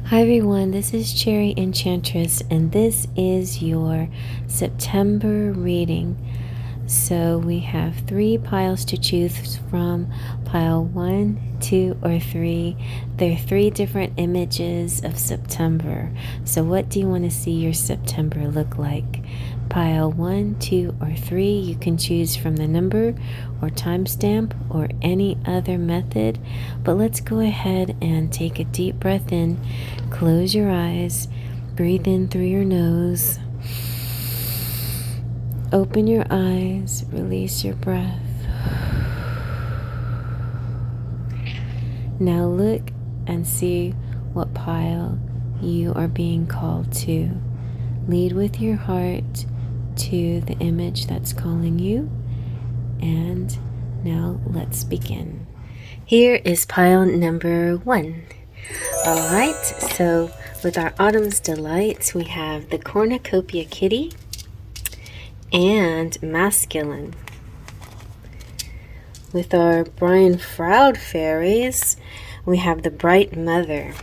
Hi everyone, this is Cherry Enchantress, and this is your September reading. So we have 3 piles to choose from, pile 1, 2, or 3. There are 3 different images of September. So what do you want to see your September look like? Pile 1, 2, or 3, you can choose from the number or timestamp or any other method. But let's go ahead and take a deep breath in, close your eyes, breathe in through your nose. Open your eyes, release your breath. Now look and see what pile you are being called to. Lead with your heart to the image that's calling you. And now let's begin. Here is pile number 1. Alright, so with our Autumn's Delight, we have the Cornucopia Kitty and Masculine. With our Brian Froud Fairies, we have the Bright Mother.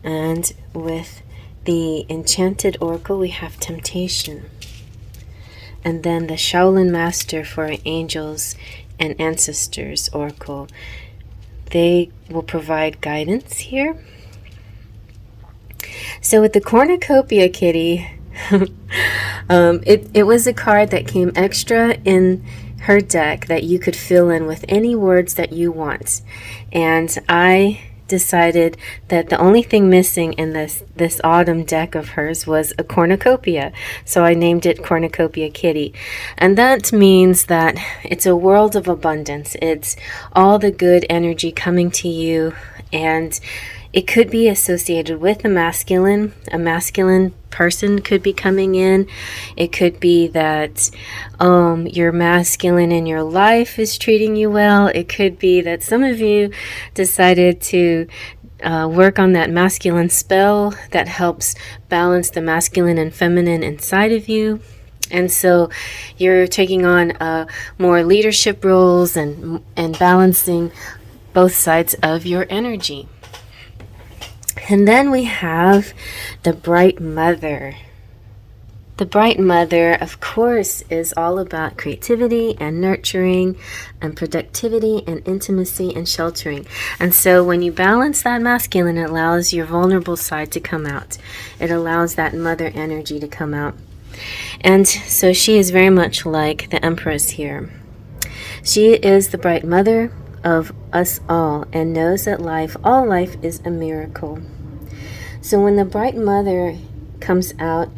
And with the Enchanted Oracle, we have Temptation. And then the Shaolin Master for Angels and Ancestors Oracle. They will provide guidance here. So with the Cornucopia Kitty, it was a card that came extra in her deck that you could fill in with any words that you want. And I decided that the only thing missing in this autumn deck of hers was a cornucopia, so I named it Cornucopia Kitty. And that means that it's a world of abundance. It's all the good energy coming to you, and it could be associated with a masculine person could be coming in. It could be that your masculine in your life is treating you well. It could be that some of you decided to work on that masculine spell that helps balance the masculine and feminine inside of you. And so you're taking on more leadership roles and balancing both sides of your energy. And then we have the Bright Mother. The Bright Mother, of course, is all about creativity and nurturing and productivity and intimacy and sheltering. And so when you balance that masculine, it allows your vulnerable side to come out. It allows that mother energy to come out. And so she is very much like the Empress here. She is the Bright Mother of us all and knows that all life is a miracle. So when the Bright Mother comes out,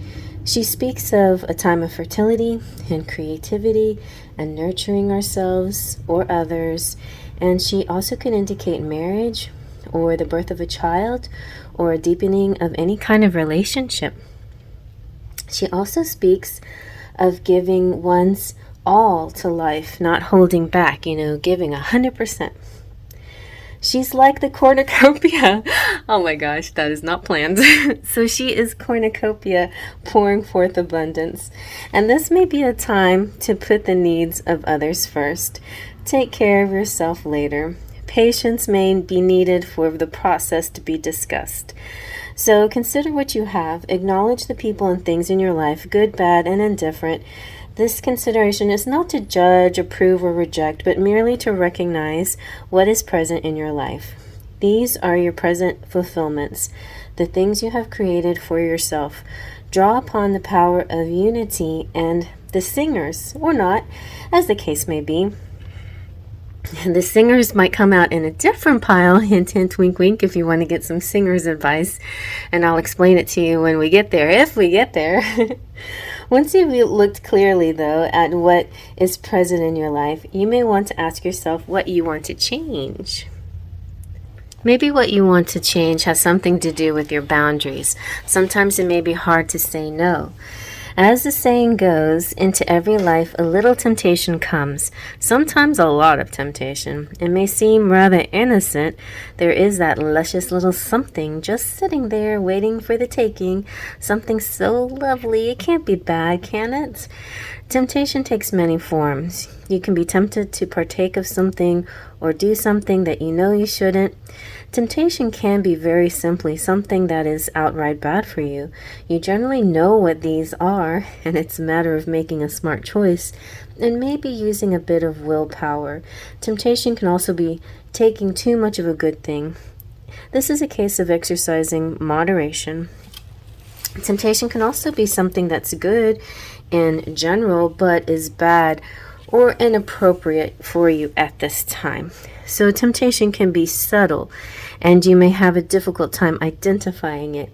she speaks of a time of fertility and creativity and nurturing ourselves or others. And she also can indicate marriage or the birth of a child or a deepening of any kind of relationship. She also speaks of giving one's all to life, not holding back, giving 100%. She's like the cornucopia. Oh my gosh, that is not planned. So she is cornucopia, pouring forth abundance. And this may be a time to put the needs of others first. Take care of yourself later. Patience may be needed for the process to be discussed. So consider what you have. Acknowledge the people and things in your life, good, bad, and indifferent. This consideration is not to judge, approve, or reject, but merely to recognize what is present in your life. These are your present fulfillments, the things you have created for yourself. Draw upon the power of unity and the singers, or not, as the case may be. The singers might come out in a different pile, hint, hint, wink, wink, if you want to get some singer's advice. And I'll explain it to you when we get there, if we get there. Once you've looked clearly, though, at what is present in your life, you may want to ask yourself what you want to change. Maybe what you want to change has something to do with your boundaries. Sometimes it may be hard to say no. As the saying goes, into every life a little temptation comes, sometimes a lot of temptation. It may seem rather innocent. There is that luscious little something just sitting there waiting for the taking, something so lovely it can't be bad, can it? Temptation takes many forms. You can be tempted to partake of something or do something that you know you shouldn't. Temptation can be very simply something that is outright bad for you. You generally know what these are, and it's a matter of making a smart choice and maybe using a bit of willpower. Temptation can also be taking too much of a good thing. This is a case of exercising moderation. Temptation can also be something that's good in general, but is bad or inappropriate for you at this time. So temptation can be subtle, and you may have a difficult time identifying it.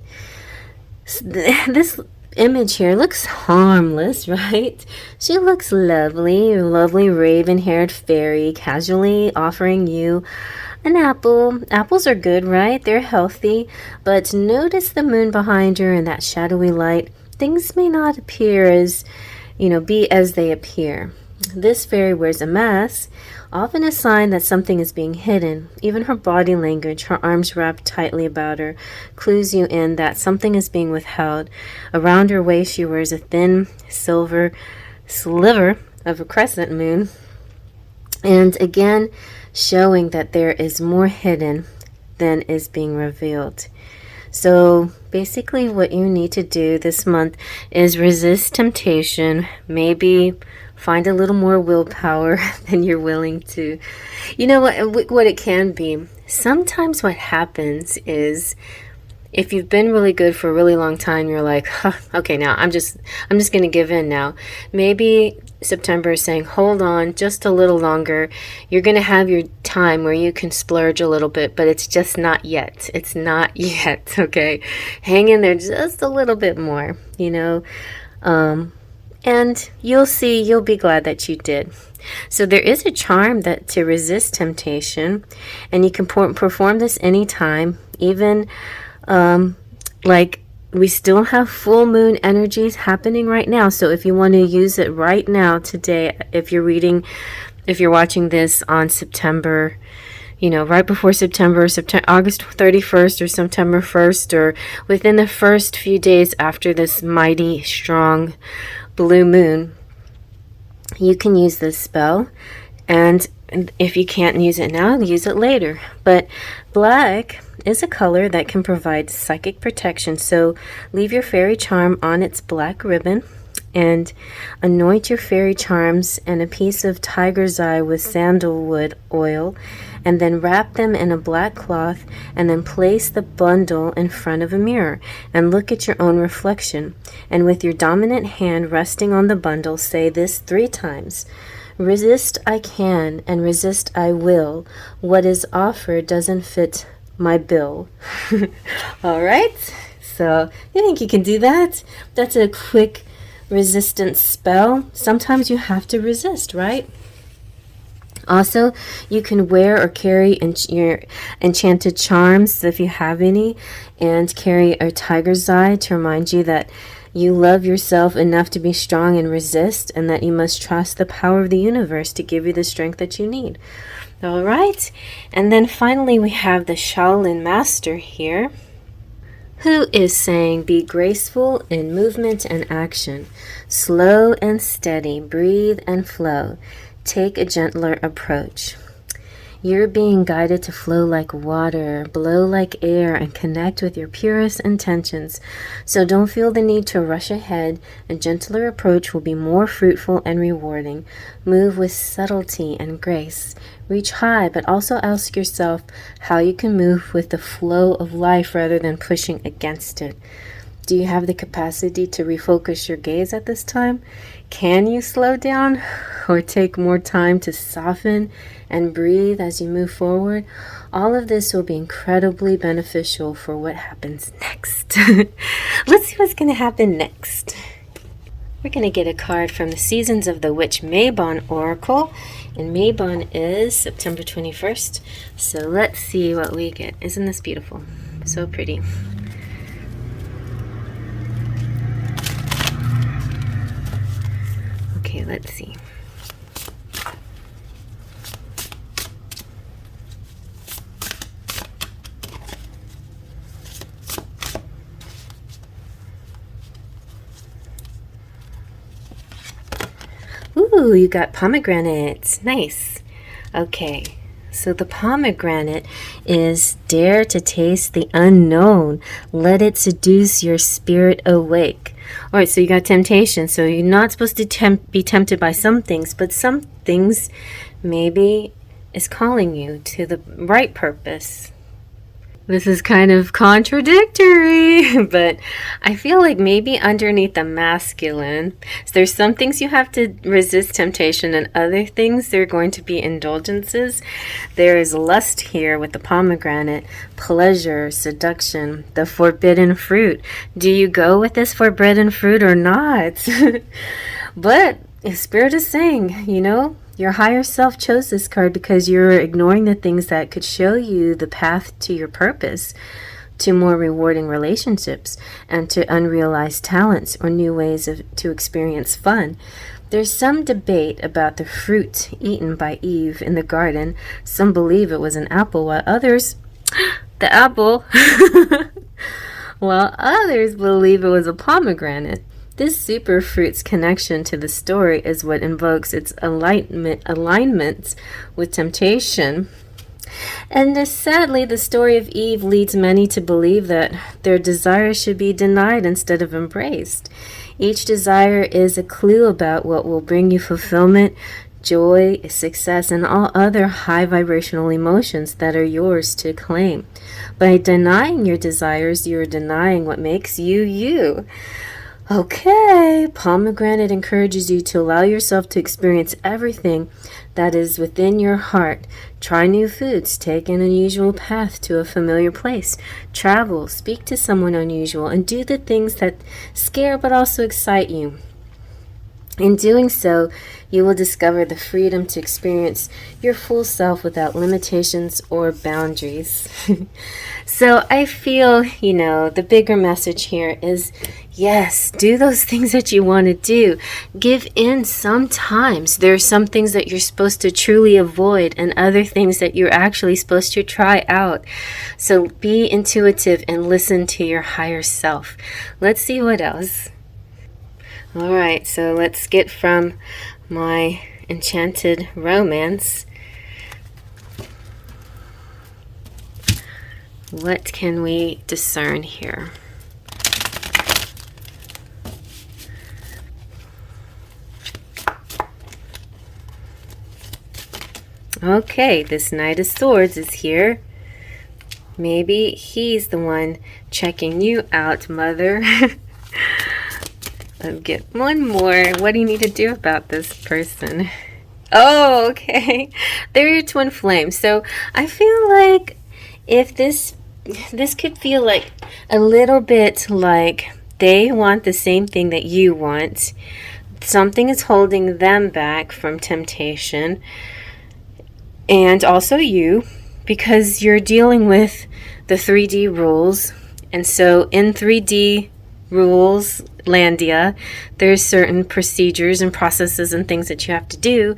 This image here looks harmless, right? She looks lovely, a lovely raven-haired fairy, casually offering you an apple. Apples are good, right? They're healthy. But notice the moon behind her and that shadowy light. Things may not appear as, be as they appear. This fairy wears a mask, often a sign that something is being hidden. Even her body language, her arms wrapped tightly about her, clues you in that something is being withheld. Around her waist, she wears a thin silver sliver of a crescent moon. And again, showing that there is more hidden than is being revealed. So basically what you need to do this month is resist temptation, maybe find a little more willpower than you're willing to. You know what it can be? Sometimes what happens is if you've been really good for a really long time, you're like, okay, now I'm just going to give in now. Maybe September is saying, hold on just a little longer. You're going to have your time where you can splurge a little bit, but it's just not yet. It's not yet, okay? Hang in there just a little bit more, and you'll be glad that you did. So there is a charm that to resist temptation, and you can perform this anytime, even we still have full moon energies happening right now. So if you want to use it right now, today, if you're watching this on September, right before September, August 31st or September 1st, or within the first few days after this mighty, strong blue moon, you can use this spell. And if you can't use it now, use it later. But black is a color that can provide psychic protection. So leave your fairy charm on its black ribbon and anoint your fairy charms and a piece of tiger's eye with sandalwood oil, and then wrap them in a black cloth, and then place the bundle in front of a mirror and look at your own reflection. And with your dominant hand resting on the bundle, say this 3 times. Resist I can, and resist I will. What is offered doesn't fit my bill. All right? So, you think you can do that? That's a quick resistance spell. Sometimes you have to resist, right? Also, you can wear or carry your enchanted charms, if you have any, and carry a tiger's eye to remind you that you love yourself enough to be strong and resist, and that you must trust the power of the universe to give you the strength that you need. All right? And then finally, we have the Shaolin Master here, who is saying, be graceful in movement and action, slow and steady, breathe and flow. Take a gentler approach. You're being guided to flow like water, blow like air, and connect with your purest intentions. So don't feel the need to rush ahead. A gentler approach will be more fruitful and rewarding. Move with subtlety and grace. Reach high, but also ask yourself how you can move with the flow of life rather than pushing against it. Do you have the capacity to refocus your gaze at this time? Can you slow down or take more time to soften and breathe as you move forward? All of this will be incredibly beneficial for what happens next. Let's see what's going to happen next. We're going to get a card from the Seasons of the Witch Mabon Oracle. And Mabon is September 21st. So let's see what we get. Isn't this beautiful? So pretty. Okay, let's see. Ooh, you got pomegranate. Nice. Okay. So the pomegranate is dare to taste the unknown. Let it seduce your spirit awake. All right, so you got temptation. So you're not supposed to be tempted by some things, but some things maybe is calling you to the right purpose. This is kind of contradictory, but I feel like maybe underneath the masculine, so there's some things you have to resist temptation, and other things they're going to be indulgences. There is lust here with the pomegranate, pleasure, seduction, the forbidden fruit. Do you go with this forbidden fruit or not? But Spirit is saying, you know, your higher self chose this card because you're ignoring the things that could show you the path to your purpose, to more rewarding relationships, and to unrealized talents or new ways to experience fun. There's some debate about the fruit eaten by Eve in the garden. Some believe it was an apple, while others, the apple, while others believe it was a pomegranate. This superfruit's connection to the story is what invokes its alignment with temptation. And sadly, the story of Eve leads many to believe that their desires should be denied instead of embraced. Each desire is a clue about what will bring you fulfillment, joy, success, and all other high vibrational emotions that are yours to claim. By denying your desires, you are denying what makes you you. Okay, pomegranate encourages you to allow yourself to experience everything that is within your heart. Try new foods, take an unusual path to a familiar place, travel, speak to someone unusual, and do the things that scare but also excite you. In doing so, you will discover the freedom to experience your full self without limitations or boundaries. So I feel, you know, the bigger message here is, yes, do those things that you want to do. Give in sometimes. There are some things that you're supposed to truly avoid and other things that you're actually supposed to try out. So be intuitive and listen to your higher self. Let's see what else. All right, so let's get from my Enchanted Romance. What can we discern here? Okay, this Knight of Swords is here. Maybe he's the one checking you out, Mother. Let's get one more. What do you need to do about this person? Oh, okay. They're your twin flame. So I feel like if this could feel like a little bit like they want the same thing that you want. Something is holding them back from temptation. And also you, because you're dealing with the 3D rules. And so in 3D rules, Landia, there's certain procedures and processes and things that you have to do,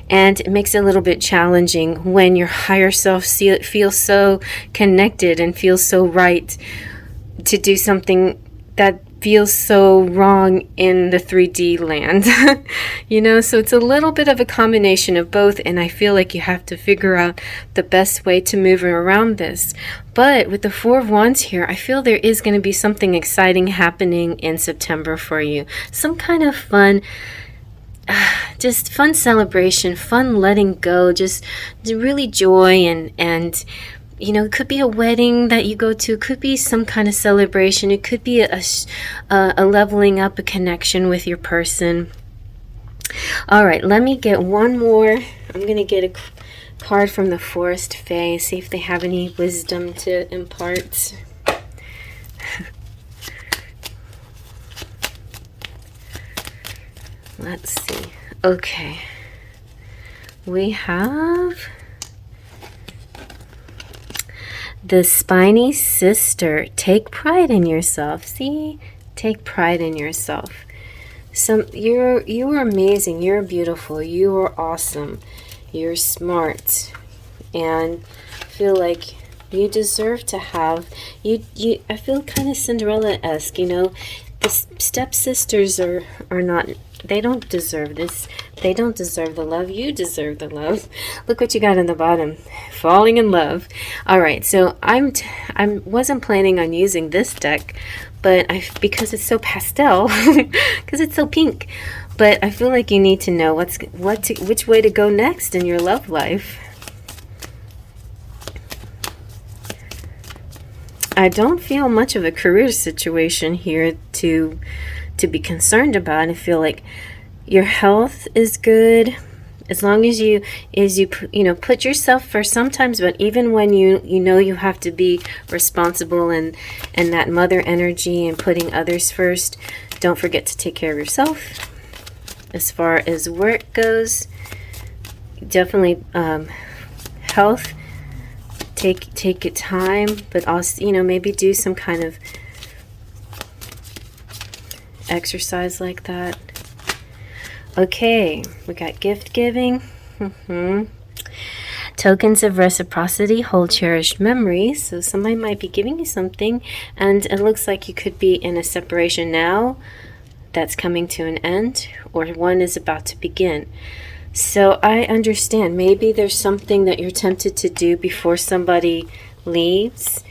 and it makes it a little bit challenging when your higher self feels so connected and feels so right to do something that feels so wrong in the 3D land. You know, so it's a little bit of a combination of both, and I feel like you have to figure out the best way to move around this. But with the Four of Wands here, I feel there is going to be something exciting happening in September for you. Some kind of fun, just fun celebration, fun letting go, just really joy and you know, it could be a wedding that you go to. It could be some kind of celebration. It could be a leveling up, a connection with your person. All right, let me get one more. I'm going to get a card from the Forest Fae, see if they have any wisdom to impart. Let's see. Okay. We have the Spiny Sister. Take pride in yourself. See? Take pride in yourself. You are amazing. You're beautiful. You are awesome. You're smart. And I feel like you deserve to have I feel kind of Cinderella-esque, you know. The stepsisters are not They don't deserve this. They don't deserve the love. You deserve the love. Look what you got in the bottom. Falling in love. All right, so I wasn't planning on using this deck, but because it's so pastel, because it's so pink. But I feel like you need to know which way to go next in your love life. I don't feel much of a career situation here to be concerned about. I feel like your health is good as long as you put yourself first sometimes, but even when you know you have to be responsible and that mother energy and putting others first, don't forget to take care of yourself. As far as work goes, definitely health, take your time, but also maybe do some kind of exercise like that. Okay, we got gift giving. Tokens of reciprocity hold cherished memories. So somebody might be giving you something, and it looks like you could be in a separation now that's coming to an end, or one is about to begin. So I understand. Maybe there's something that you're tempted to do before somebody leaves.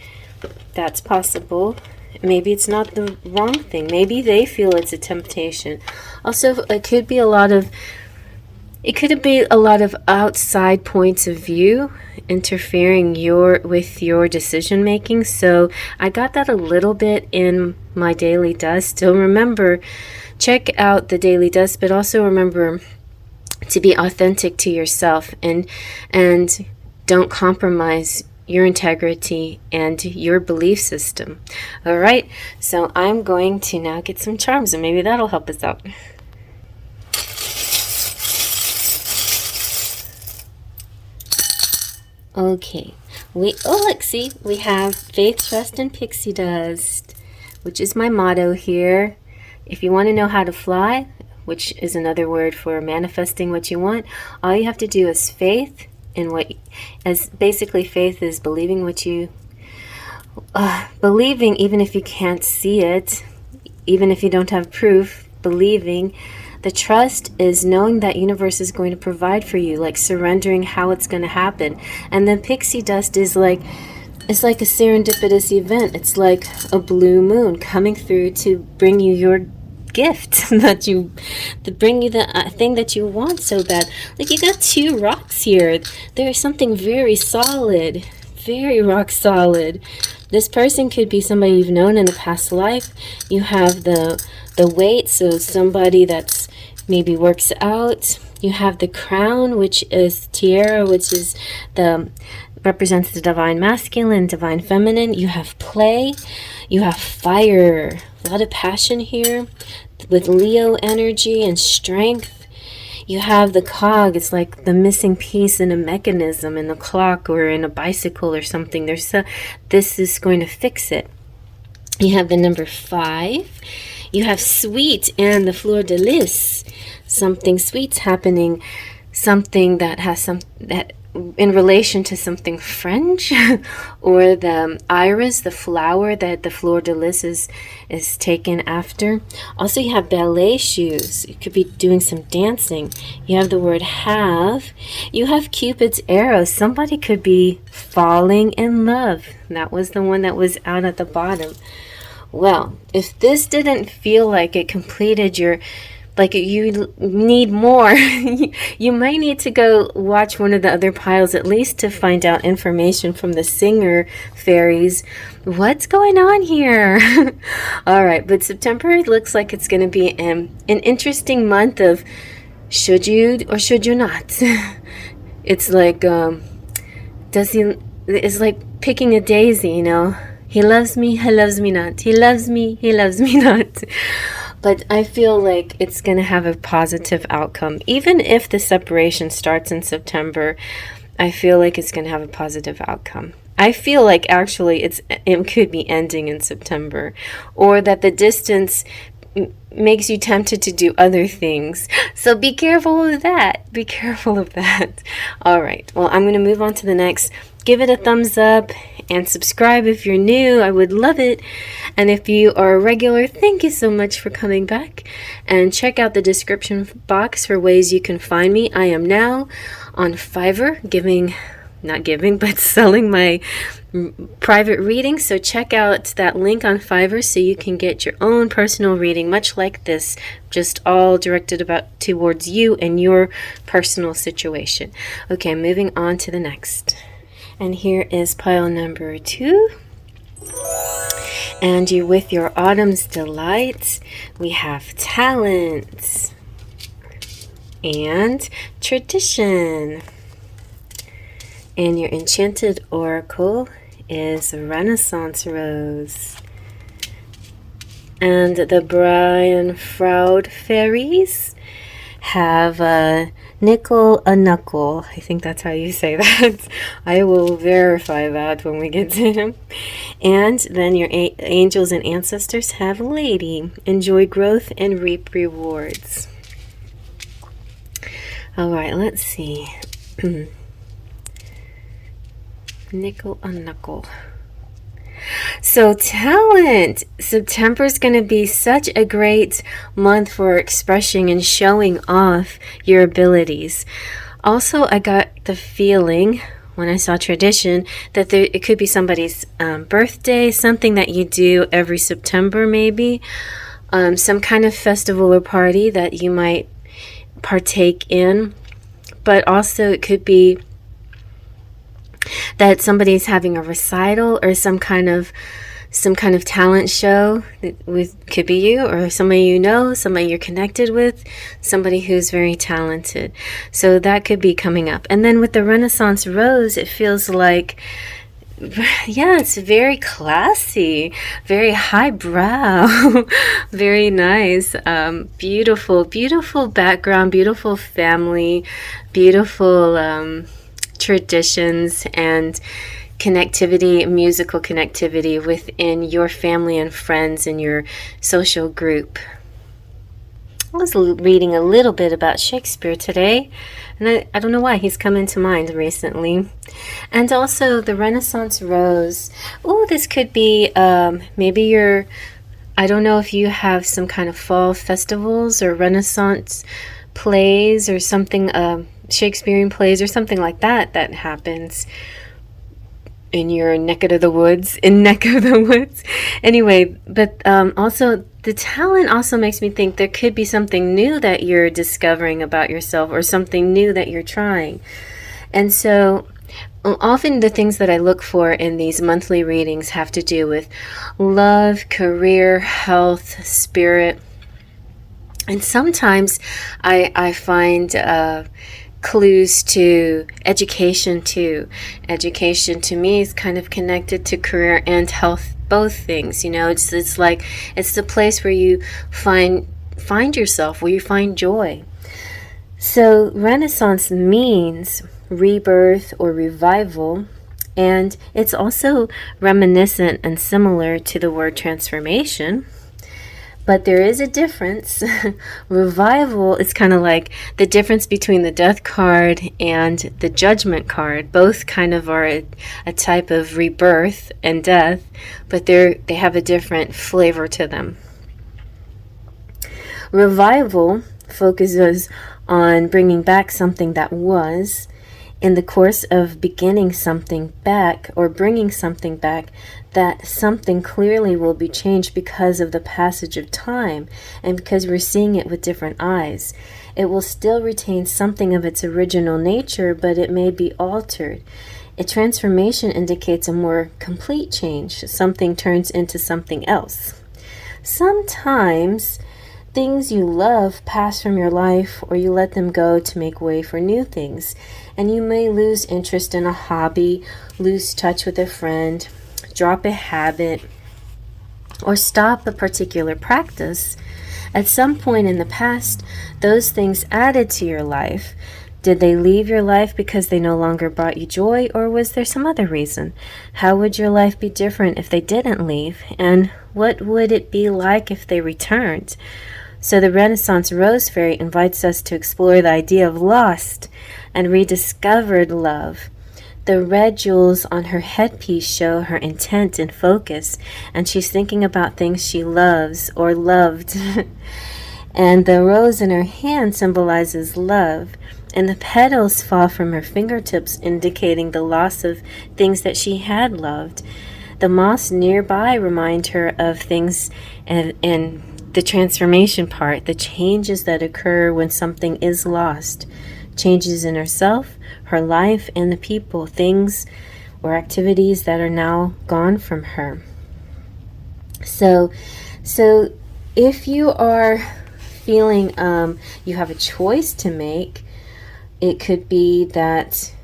That's possible. Maybe it's not the wrong thing. Maybe they feel it's a temptation. Also, it could be a lot of outside points of view interfering with your decision making. So I got that a little bit in my daily dust. Still remember, check out the daily dust, but also remember to be authentic to yourself and don't compromise your integrity and your belief system. All right, so I'm going to now get some charms, and maybe that'll help us out. Okay, look, see, we have faith, trust, and pixie dust, which is my motto here. If you want to know how to fly, which is another word for manifesting what you want, all you have to do is faith in basically faith is believing believing even if you can't see it, even if you don't have proof, believing. The trust is knowing that universe is going to provide for you, like surrendering how it's going to happen. And then pixie dust is it's like a serendipitous event. It's like a blue moon coming through to bring you your gift to bring you the thing that you want so bad. Like, you got two rocks here. There is something very solid, very rock solid. This person could be somebody you've known in a past life. You have the weight, so somebody that's maybe works out. You have the crown, which is tiara, which is represents the divine masculine, divine feminine. You have play. You have fire. A lot of passion here with Leo energy and strength. You have the cog. It's like the missing piece in a mechanism, in a clock or in a bicycle or something. This is going to fix it. You have the number 5. You have sweet and the fleur de lis. Something sweet's happening. Something that has that in relation to something French, or the iris, the flower that the fleur de lis is taken after. Also, you have ballet shoes. You could be doing some dancing. You have the word have. You have Cupid's arrow. Somebody could be falling in love. That was the one that was out at the bottom. Well, if this didn't feel like it completed your, like you need more, you might need to go watch one of the other piles at least to find out information from the singer fairies. What's going on here? All right, but September looks like it's going to be an interesting month of should you or should you not. It's like it's like picking a daisy, you know. He loves me not. He loves me not. But I feel like it's going to have a positive outcome. Even if the separation starts in September, I feel like it's going to have a positive outcome. I feel like actually it could be ending in September, or that the distance makes you tempted to do other things. So be careful of that. Be careful of that. All right. Well, I'm going to move on to the next. Give it a thumbs up and subscribe if you're new. I would love it. And if you are a regular, thank you so much for coming back. And check out the description box for ways you can find me. I am now on Fiverr selling my private reading. So check out that link on Fiverr so you can get your own personal reading, much like this, just all directed towards you and your personal situation. Okay, moving on to the next. And here is pile number 2. And you with your Autumn's Delight, we have Talent and Tradition. And your Enchanted Oracle is Renaissance Rose. And the Brian Froud Faeries have a Nickel a Knuckle. I think that's how you say that. I will verify that when we get to him. And then your Angels and Ancestors have Lady. Enjoy growth and reap rewards. All right, let's see. Nickel a Knuckle. So Talent. September is going to be such a great month for expressing and showing off your abilities. Also, I got the feeling when I saw Tradition that it could be somebody's birthday, something that you do every September maybe, some kind of festival or party that you might partake in. But also it could be that somebody's having a recital or some kind of talent show. Could be you or somebody you know, somebody you're connected with, somebody who's very talented. So that could be coming up. And then with the Renaissance Rose, it feels like, yeah, it's very classy, very highbrow, very nice, beautiful background, beautiful family, beautiful traditions and connectivity, musical connectivity within your family and friends and your social group. I was reading a little bit about Shakespeare today, and I don't know why he's come into mind recently. And also the Renaissance Rose. Oh, this could be maybe I don't know if you have some kind of fall festivals or Renaissance plays or something, Shakespearean plays or something like that happens in your neck of the woods. Anyway, but also the talent also makes me think there could be something new that you're discovering about yourself or something new that you're trying. And so often the things that I look for in these monthly readings have to do with love, career, health, spirit. And sometimes I find clues to education too. Education to me is kind of connected to career and health, both things. You know, it's like it's the place where you find yourself, where you find joy. So Renaissance means rebirth or revival, and it's also reminiscent and similar to the word transformation. But there is a difference. Revival is kind of like the difference between the Death card and the Judgment card. Both kind of are a type of rebirth and death, but they have a different flavor to them. Revival focuses on bringing back something that was. In the course of beginning something back or bringing something back, that something clearly will be changed because of the passage of time and because we're seeing it with different eyes. It will still retain something of its original nature, but it may be altered. A transformation indicates a more complete change. Something turns into something else. Sometimes things you love pass from your life, or you let them go to make way for new things. And you may lose interest in a hobby, lose touch with a friend, drop a habit, or stop a particular practice. At some point in the past, those things added to your life Did they leave your life because they no longer brought you joy, or was there some other reason? How would your life be different if they didn't leave? And what would it be like if they returned? So the Renaissance Rose Fairy invites us to explore the idea of lost and rediscovered love. The red jewels on her headpiece show her intent and focus, and she's thinking about things she loves or loved. And the rose in her hand symbolizes love, and the petals fall from her fingertips, indicating the loss of things that she had loved. The moss nearby remind her of things and the transformation part, the changes that occur when something is lost. Changes in herself, her life, and the people, things or activities that are now gone from her. So if you are feeling you have a choice to make, it could be that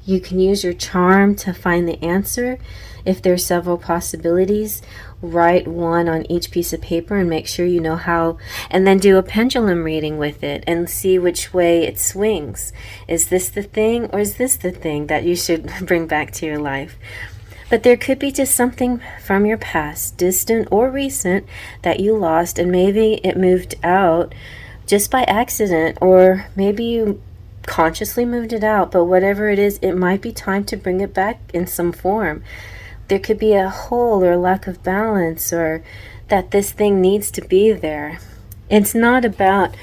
you can use your charm to find the answer. If there's several possibilities, write one on each piece of paper and make sure you know how, and then do a pendulum reading with it and see which way it swings. Is this the thing, or is this the thing that you should bring back to your life? But there could be just something from your past, distant or recent, that you lost, and maybe it moved out just by accident, or maybe you consciously moved it out. But whatever it is, it might be time to bring it back in some form. There could be a hole or lack of balance, or that this thing needs to be there. It's not about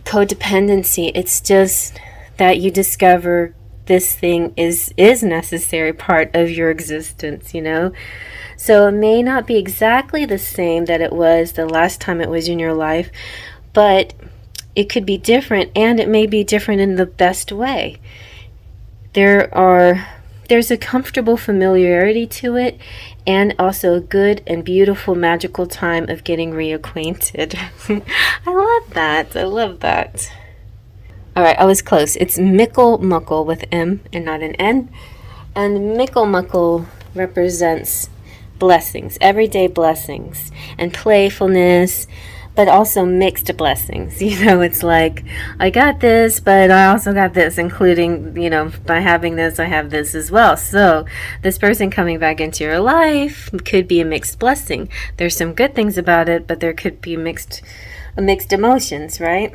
codependency. It's just that you discover this thing is necessary part of your existence, you know? So it may not be exactly the same that it was the last time it was in your life, but it could be different, and it may be different in the best way. There's a comfortable familiarity to it, and also a good and beautiful magical time of getting reacquainted. I love that. I love that. All right, I was close. It's Mickle Muckle with M and not an N. And Mickle Muckle represents blessings, everyday blessings, and playfulness, but also mixed blessings. You know, it's like, I got this, but I also got this, including, you know, by having this, I have this as well. So this person coming back into your life could be a mixed blessing. There's some good things about it, but there could be mixed emotions, right?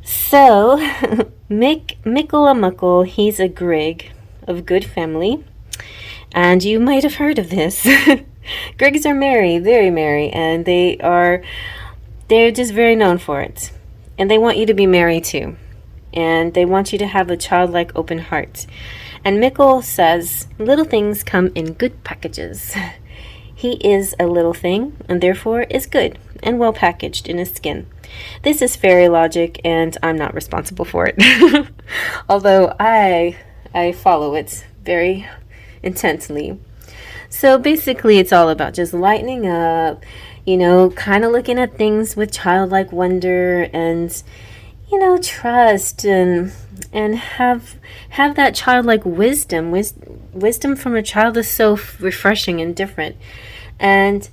So, Mickle, he's a Grig of good family, and you might have heard of this. Grigs are merry, very merry, and they're just very known for it. And they want you to be merry too. And they want you to have a childlike open heart. And Mickle says, little things come in good packages. He is a little thing, and therefore is good and well packaged in his skin. This is fairy logic, and I'm not responsible for it. Although I follow it very intensely. So basically, it's all about just lightening up, you know, kind of looking at things with childlike wonder and, you know, trust and have that childlike wisdom. Wisdom from a child is so refreshing and different. And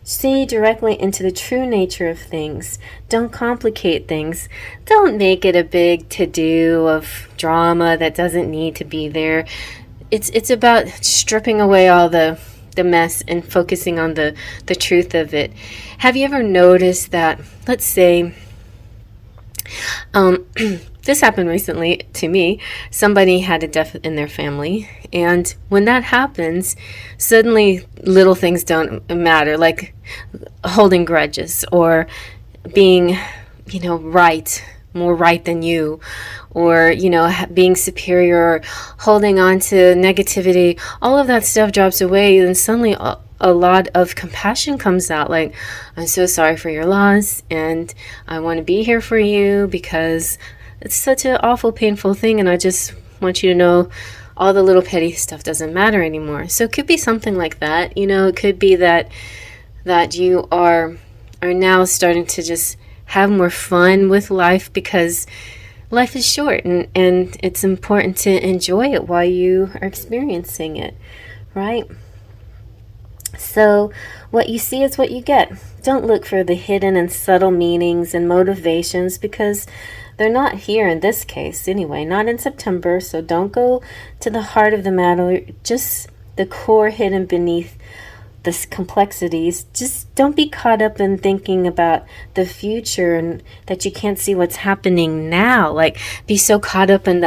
see directly into the true nature of things. Don't complicate things. Don't make it a big to-do of drama that doesn't need to be there. It's about stripping away all the mess and focusing on the truth of it. Have you ever noticed that, let's say, this happened recently to me. Somebody had a death in their family, and when that happens, suddenly little things don't matter, like holding grudges or being, you know, more right than you, or, you know, being superior, or holding on to negativity. All of that stuff drops away, and suddenly a lot of compassion comes out, like, I'm so sorry for your loss, and I want to be here for you because it's such an awful, painful thing, and I just want you to know all the little petty stuff doesn't matter anymore. So it could be something like that. You know, it could be that you are now starting to just have more fun with life, because life is short, and it's important to enjoy it while you are experiencing it, right? So what you see is what you get. Don't look for the hidden and subtle meanings and motivations, because they're not here in this case anyway, not in September. So don't go to the heart of the matter, just the core hidden beneath the complexities. Just don't be caught up in thinking about the future and that you can't see what's happening now. Like, be so caught up in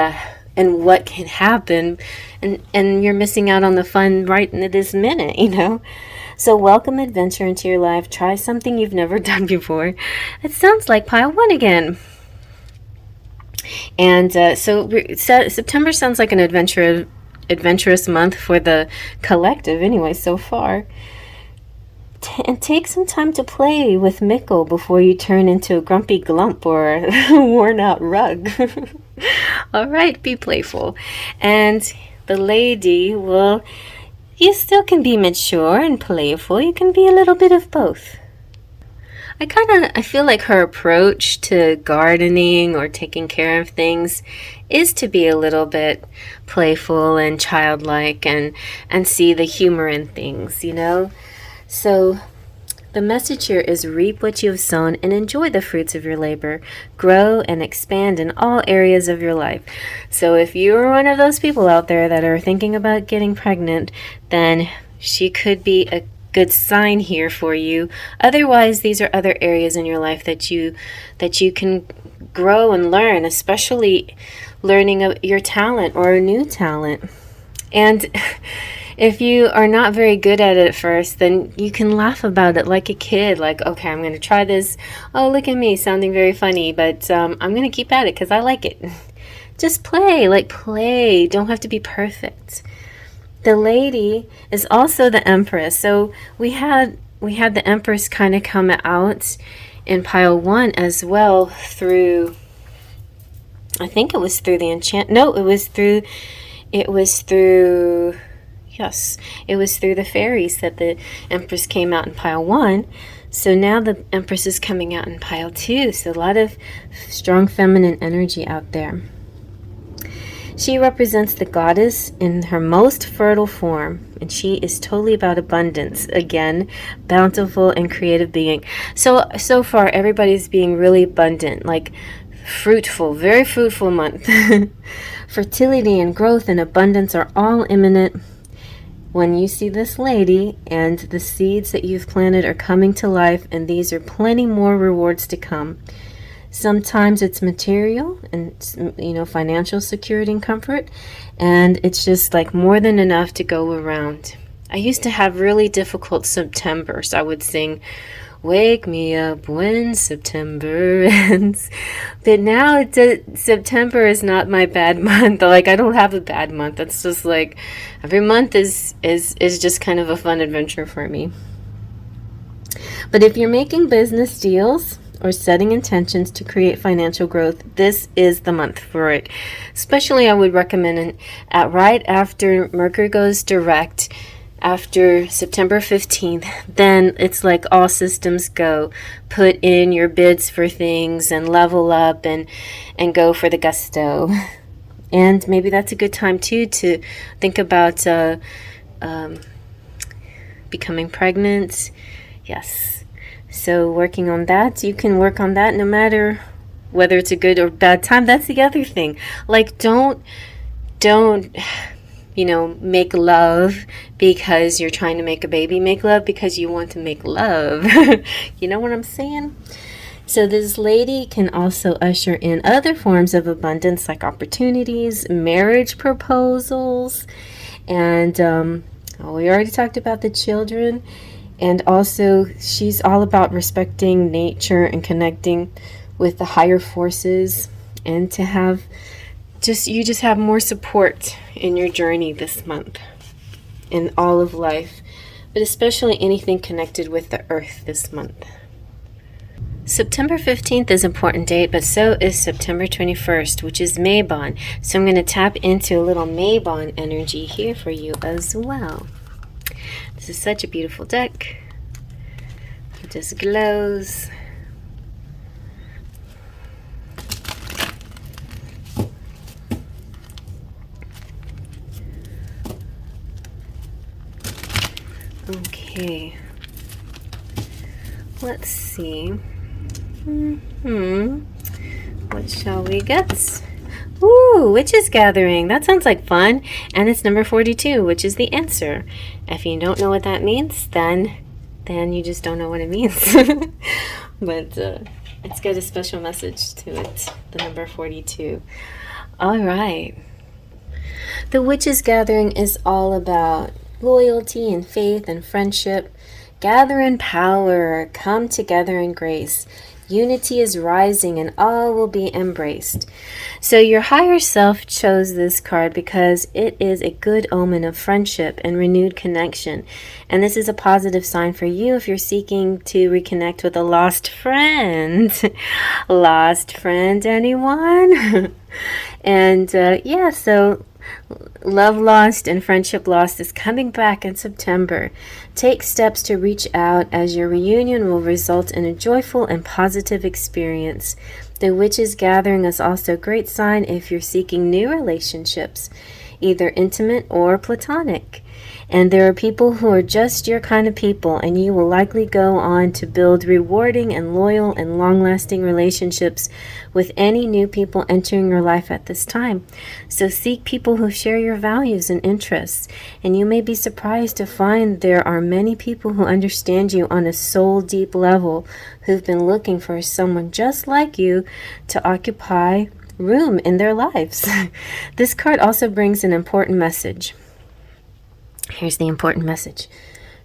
what can happen, and you're missing out on the fun right in this minute, you know. So welcome adventure into your life. Try something you've never done before. It sounds like pile one again. And September sounds like an adventurous month for the collective anyway so far. And take some time to play with Mickle before you turn into a grumpy glump or a worn out rug. All right, be playful. And the lady, well, you still can be mature and playful. You can be a little bit of both. I feel like her approach to gardening or taking care of things is to be a little bit playful and childlike and see the humor in things, you know? So the message here is reap what you have sown and enjoy the fruits of your labor. Grow and expand in all areas of your life. So if you're one of those people out there that are thinking about getting pregnant, then she could be a good sign here for you. Otherwise, these are other areas in your life that you can grow and learn, especially learning your talent or a new talent. And if you are not very good at it at first, then you can laugh about it like a kid. Like, okay, I'm going to try this. Oh, look at me sounding very funny, but I'm going to keep at it because I like it. Just play. Don't have to be perfect. The lady is also the Empress. So we had the Empress kind of come out in pile one as well through, I think it was through the the Fairies that the Empress came out in pile one. So now the Empress is coming out in pile two. So a lot of strong feminine energy out there. She represents the goddess in her most fertile form, and she is totally about abundance. Again, bountiful and creative being. So far, everybody's being really abundant, like fruitful, very fruitful month. Fertility and growth and abundance are all imminent when you see this lady, and the seeds that you've planted are coming to life, and these are plenty more rewards to come. Sometimes it's material and, financial security and comfort, and it's just like more than enough to go around. I used to have really difficult Septembers. I would sing, "Wake me up when September ends." But now September is not my bad month. Like, I don't have a bad month. It's just like every month is just kind of a fun adventure for me. But if you're making business deals or setting intentions to create financial growth, this is the month for it. Especially, I would recommend it right after Mercury goes direct, after September 15th. Then it's like all systems go. Put in your bids for things and level up and go for the gusto. And maybe that's a good time too to think about becoming pregnant. Yes. So working on that, you can work on that no matter whether it's a good or bad time. That's the other thing. Like, don't make love because you're trying to make a baby. Make love because you want to make love. You know what I'm saying? So this lady can also usher in other forms of abundance, like opportunities, marriage proposals, and we already talked about the children. And also, she's all about respecting nature and connecting with the higher forces, and to have you just have more support in your journey this month, in all of life, but especially anything connected with the earth this month. September 15th is an important date, but so is September 21st, which is Mabon. So I'm going to tap into a little Mabon energy here for you as well. This is such a beautiful deck. It just glows. Okay. Let's see. What shall we get? Ooh, Witches Gathering. That sounds like fun. And it's number 42, which is the answer. If you don't know what that means, then you just don't know what it means. But it's got a special message to it, the number 42. All right. The Witches Gathering is all about loyalty and faith and friendship. Gather in power, come together in grace. Unity is rising and all will be embraced. So your higher self chose this card because it is a good omen of friendship and renewed connection. And this is a positive sign for you if you're seeking to reconnect with a lost friend. Lost friend, anyone? And yeah, so love lost and friendship lost is coming back in September. Take steps to reach out as your reunion will result in a joyful and positive experience. The Witches Gathering is also a great sign if you're seeking new relationships, either intimate or platonic. And there are people who are just your kind of people, and you will likely go on to build rewarding and loyal and long-lasting relationships with any new people entering your life at this time. So seek people who share your values and interests, and you may be surprised to find there are many people who understand you on a soul-deep level who've been looking for someone just like you to occupy room in their lives. This card also brings an important message. Here's the important message.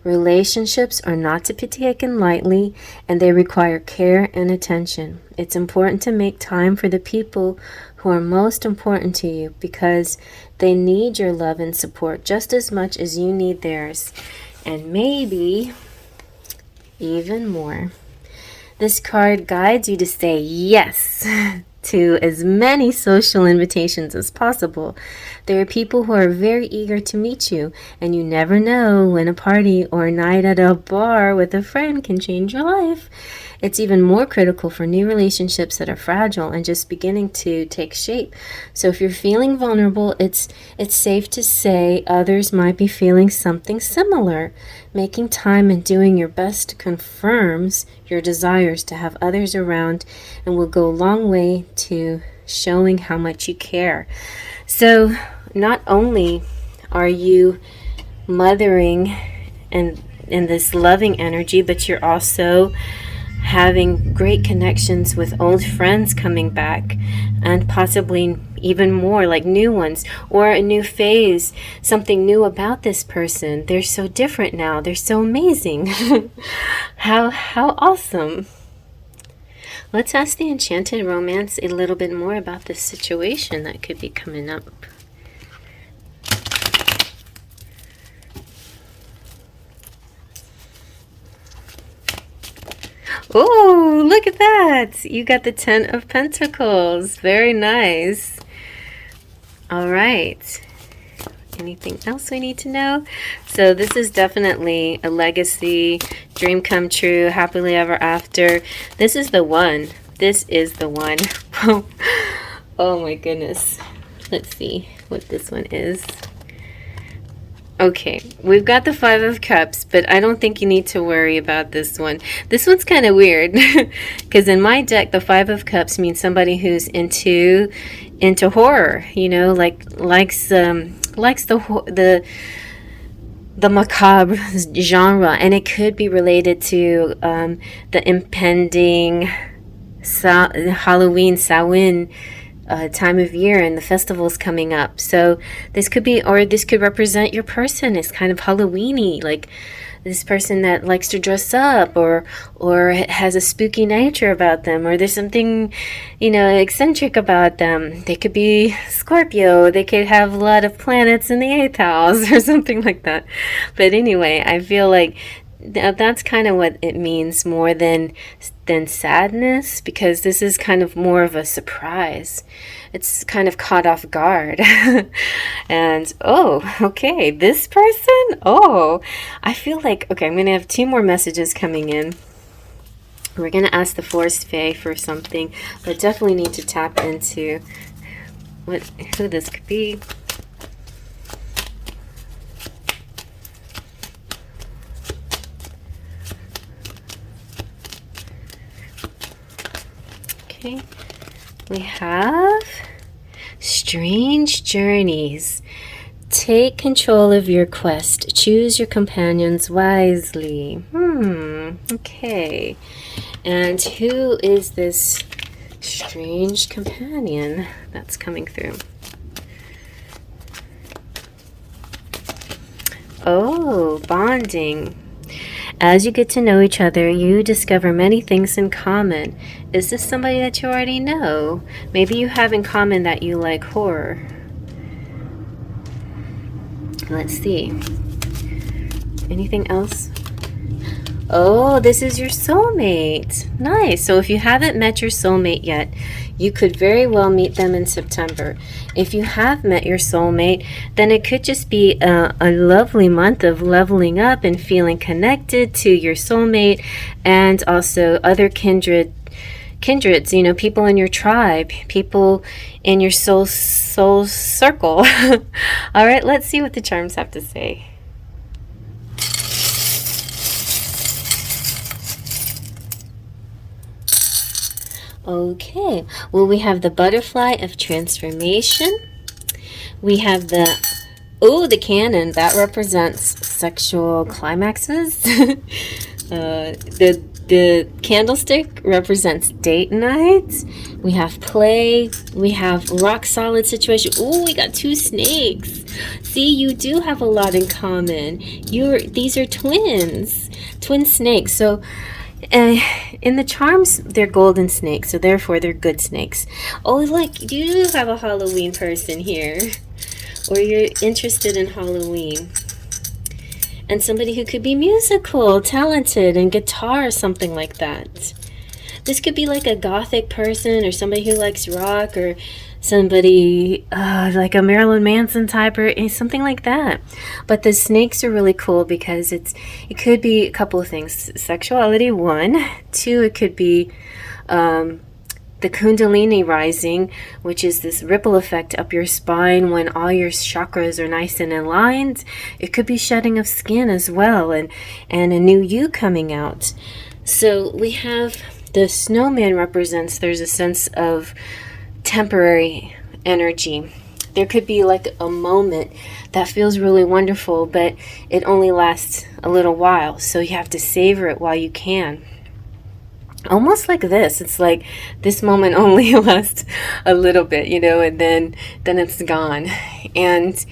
Relationships are not to be taken lightly, and they require care and attention. It's important to make time for the people who are most important to you because they need your love and support just as much as you need theirs, and maybe even more. This card guides you to say yes to as many social invitations as possible. There are people who are very eager to meet you, and you never know when a party or a night at a bar with a friend can change your life. It's even more critical for new relationships that are fragile and just beginning to take shape. So if you're feeling vulnerable, it's safe to say others might be feeling something similar. Making time and doing your best confirms your desires to have others around and will go a long way to showing how much you care. So not only are you mothering and in this loving energy, but you're also having great connections with old friends coming back, and possibly even more, like new ones, or a new phase, something new about this person. They're so different now. They're so amazing. How awesome. Let's ask the Enchanted Romance a little bit more about this situation that could be coming up. Oh, look at that. You got the 10 of Pentacles. Very nice. All right. Anything else we need to know? So this is definitely a legacy, dream come true, happily ever after. This is the one. This is the one. Oh my goodness. Let's see what this one is. Okay, we've got the 5 of Cups, but I don't think you need to worry about this one. This one's kind of weird because in my deck, the 5 of Cups means somebody who's into horror, you know, likes the macabre genre, and it could be related to the impending Halloween, Samhain time of year, and the festivals coming up. So this could be, or this could represent your person. It's kind of Halloween-y, like this person that likes to dress up, or has a spooky nature about them, or there's something, you know, eccentric about them. They could be Scorpio. They could have a lot of planets in the 8th house or something like that. But anyway, I feel like that's kind of what it means more than sadness, because this is kind of more of a surprise. It's kind of caught off guard. And oh, okay, this person, oh, I feel like, okay, I'm gonna have 2 more messages coming in. We're gonna ask the Forest Fae for something, but definitely need to tap into who this could be. Okay, we have Strange Journeys. Take control of your quest. Choose your companions wisely. Okay. And who is this strange companion that's coming through? Oh, bonding. As you get to know each other, you discover many things in common. Is this somebody that you already know? Maybe you have in common that you like horror. Let's see. Anything else? Oh, this is your soulmate. Nice. So if you haven't met your soulmate yet, you could very well meet them in September. If you have met your soulmate, then it could just be a lovely month of leveling up and feeling connected to your soulmate and also other kindreds, you know, people in your tribe, people in your soul circle. All right, let's see what the charms have to say. Okay, well, we have the butterfly of transformation. We have the cannon that represents sexual climaxes. The candlestick represents date night. We have play. We have rock solid situation. Oh, we got 2 snakes. See, you do have a lot in common. These are twin snakes. So in the charms, they're golden snakes, so therefore they're good snakes. Oh, look, you do have a Halloween person here, or you're interested in Halloween. And somebody who could be musical, talented, and guitar or something like that. This could be like a gothic person or somebody who likes rock or somebody like a Marilyn Manson type or something like that. But the snakes are really cool because it could be a couple of things. Sexuality, 1. 2, it could be the Kundalini rising, which is this ripple effect up your spine when all your chakras are nice and aligned. It could be shedding of skin as well, and a new you coming out. So we have the snowman represents, there's a sense of temporary energy. There could be like a moment that feels really wonderful, but it only lasts a little while, so you have to savor it while you can. Almost like this. It's like this moment only lasts a little bit, you know, and then it's gone. And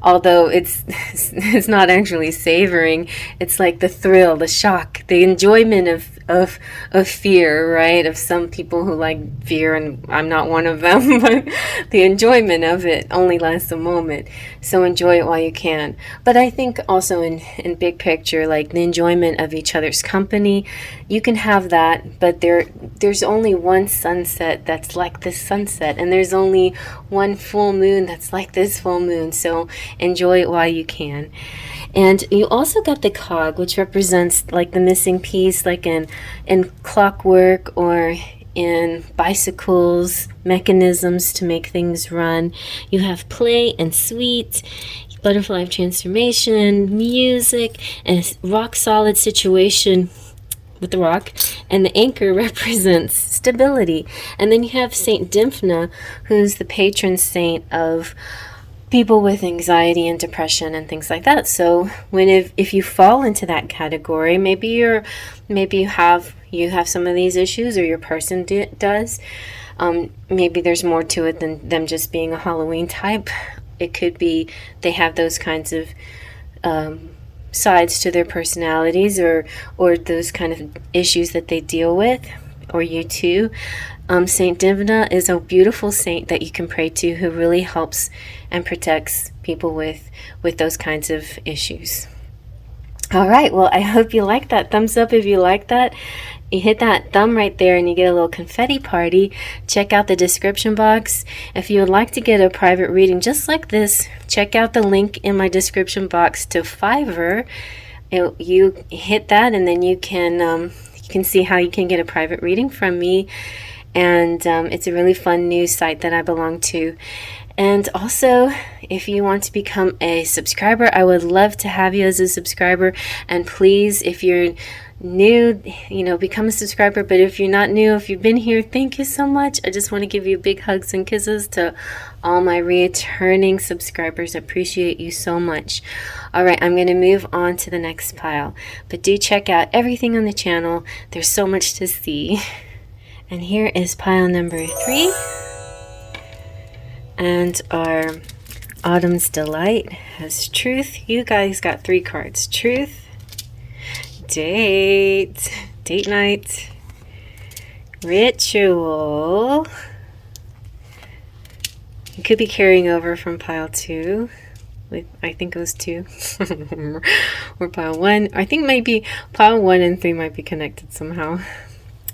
although it's not actually savoring, it's like the thrill, the shock, the enjoyment of fear, right? Of some people who like fear, and I'm not one of them, but the enjoyment of it only lasts a moment. So enjoy it while you can. But I think also in big picture, like the enjoyment of each other's company, you can have that, but there's only one sunset that's like this sunset, and there's only one full moon that's like this full moon. So enjoy it while you can. And you also got the cog, which represents like the missing piece, like in clockwork or in bicycles, mechanisms to make things run. You have play and sweet, butterfly of transformation, music, and a rock solid situation with the rock, and the anchor represents stability. And then you have Saint Dymphna, who's the patron saint of people with anxiety and depression and things like that. So if you fall into that category, maybe you have some of these issues, or your person does. Maybe there's more to it than them just being a Halloween type. It could be they have those kinds of sides to their personalities, or those kind of issues that they deal with, or you too. Saint Dymphna is a beautiful saint that you can pray to, who really helps and protects people with those kinds of issues. All right, well, I hope you like that. Thumbs up if you like that. You hit that thumb right there and you get a little confetti party. Check out the description box. If you would like to get a private reading just like this, check out the link in my description box to Fiverr. You hit that, and then you can see how you can get a private reading from me. And it's a really fun news site that I belong to. And also, if you want to become a subscriber, I would love to have you as a subscriber. And please, if you're new, become a subscriber. But if you're not new, if you've been here, thank you so much. I just want to give you big hugs and kisses to all my returning subscribers. I appreciate you so much. All right, I'm going to move on to the next pile. But do check out everything on the channel. There's so much to see. And here is pile number 3. And our Autumn's Delight has Truth. You guys got 3 cards. Truth, Date night, Ritual. It could be carrying over from pile 2. I think it was 2. Or pile 1. I think maybe pile 1 and 3 might be connected somehow.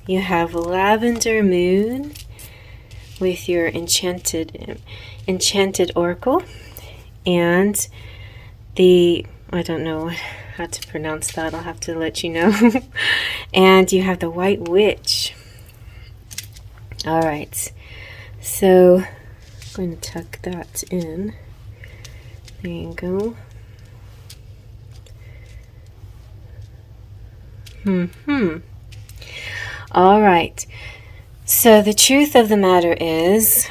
You have Lavender Moon with your Enchanted Oracle, and I don't know how to pronounce that. I'll have to let you know. And you have the White Witch. All right, so I'm going to tuck that in. There you go. All right. So the truth of the matter is,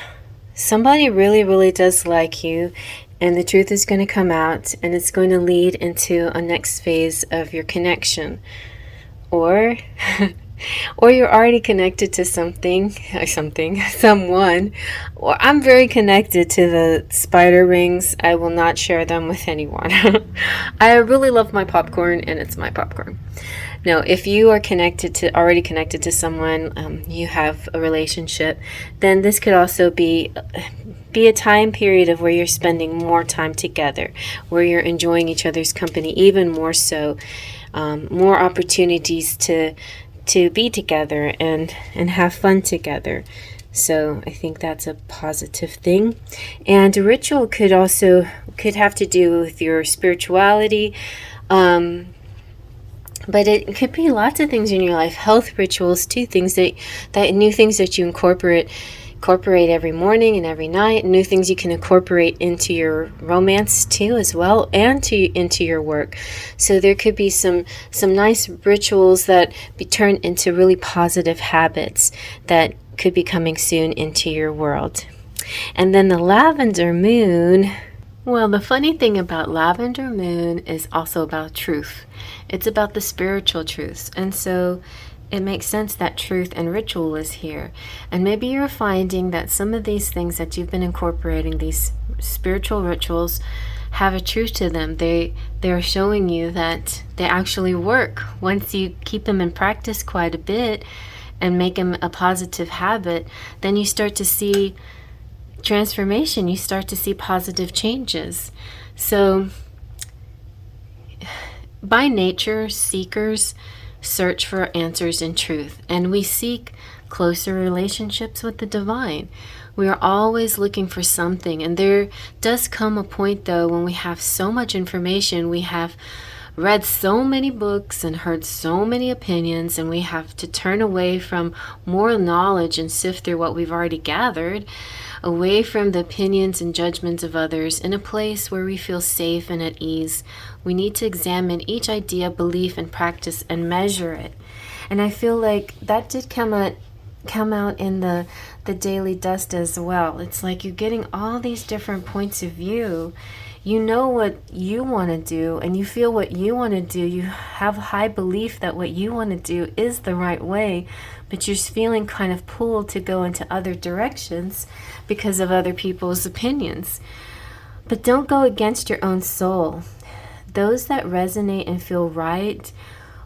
somebody really, really does like you, and the truth is going to come out, and it's going to lead into a next phase of your connection. Or you're already connected to someone. Or I'm very connected to the spider rings. I will not share them with anyone. I really love my popcorn, and it's my popcorn. No, if you are already connected to someone, you have a relationship, then this could also be a time period of where you're spending more time together, where you're enjoying each other's company even more so, more opportunities to be together and have fun together. So I think that's a positive thing. And a ritual could have to do with your spirituality, but it could be lots of things in your life. Health rituals too, things that new things that you incorporate every morning and every night, new things you can incorporate into your romance too as well, and into your work. So there could be some nice rituals that be turned into really positive habits that could be coming soon into your world. And then the Lavender Moon. Well, the funny thing about Lavender Moon is also about truth. It's about the spiritual truths. And so it makes sense that truth and ritual is here. And maybe you're finding that some of these things that you've been incorporating, these spiritual rituals, have a truth to them. They're showing you that they actually work. Once you keep them in practice quite a bit and make them a positive habit, then you start to see transformation. You start to see positive changes. So by nature, seekers search for answers in truth, and we seek closer relationships with the divine. We are always looking for something, and there does come a point though when we have so much information, we have read so many books and heard so many opinions, and we have to turn away from more knowledge and sift through what we've already gathered, away from the opinions and judgments of others, in a place where we feel safe and at ease. We need to examine each idea, belief, and practice and measure it. And I feel like that did come out in the Daily Dust as well. It's like you're getting all these different points of view. You know what you want to do, and you feel what you want to do. You have high belief that what you want to do is the right way, but you're feeling kind of pulled to go into other directions because of other people's opinions. But don't go against your own soul. Those that resonate and feel right,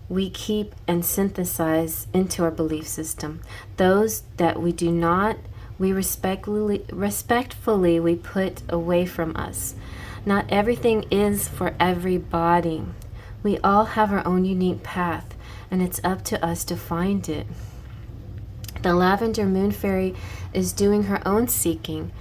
we keep and synthesize into our belief system. Those that we do not, we respectfully we put away from us. Not everything is for everybody. We all have our own unique path, and it's up to us to find it. The Lavender Moon Fairy is doing her own seeking.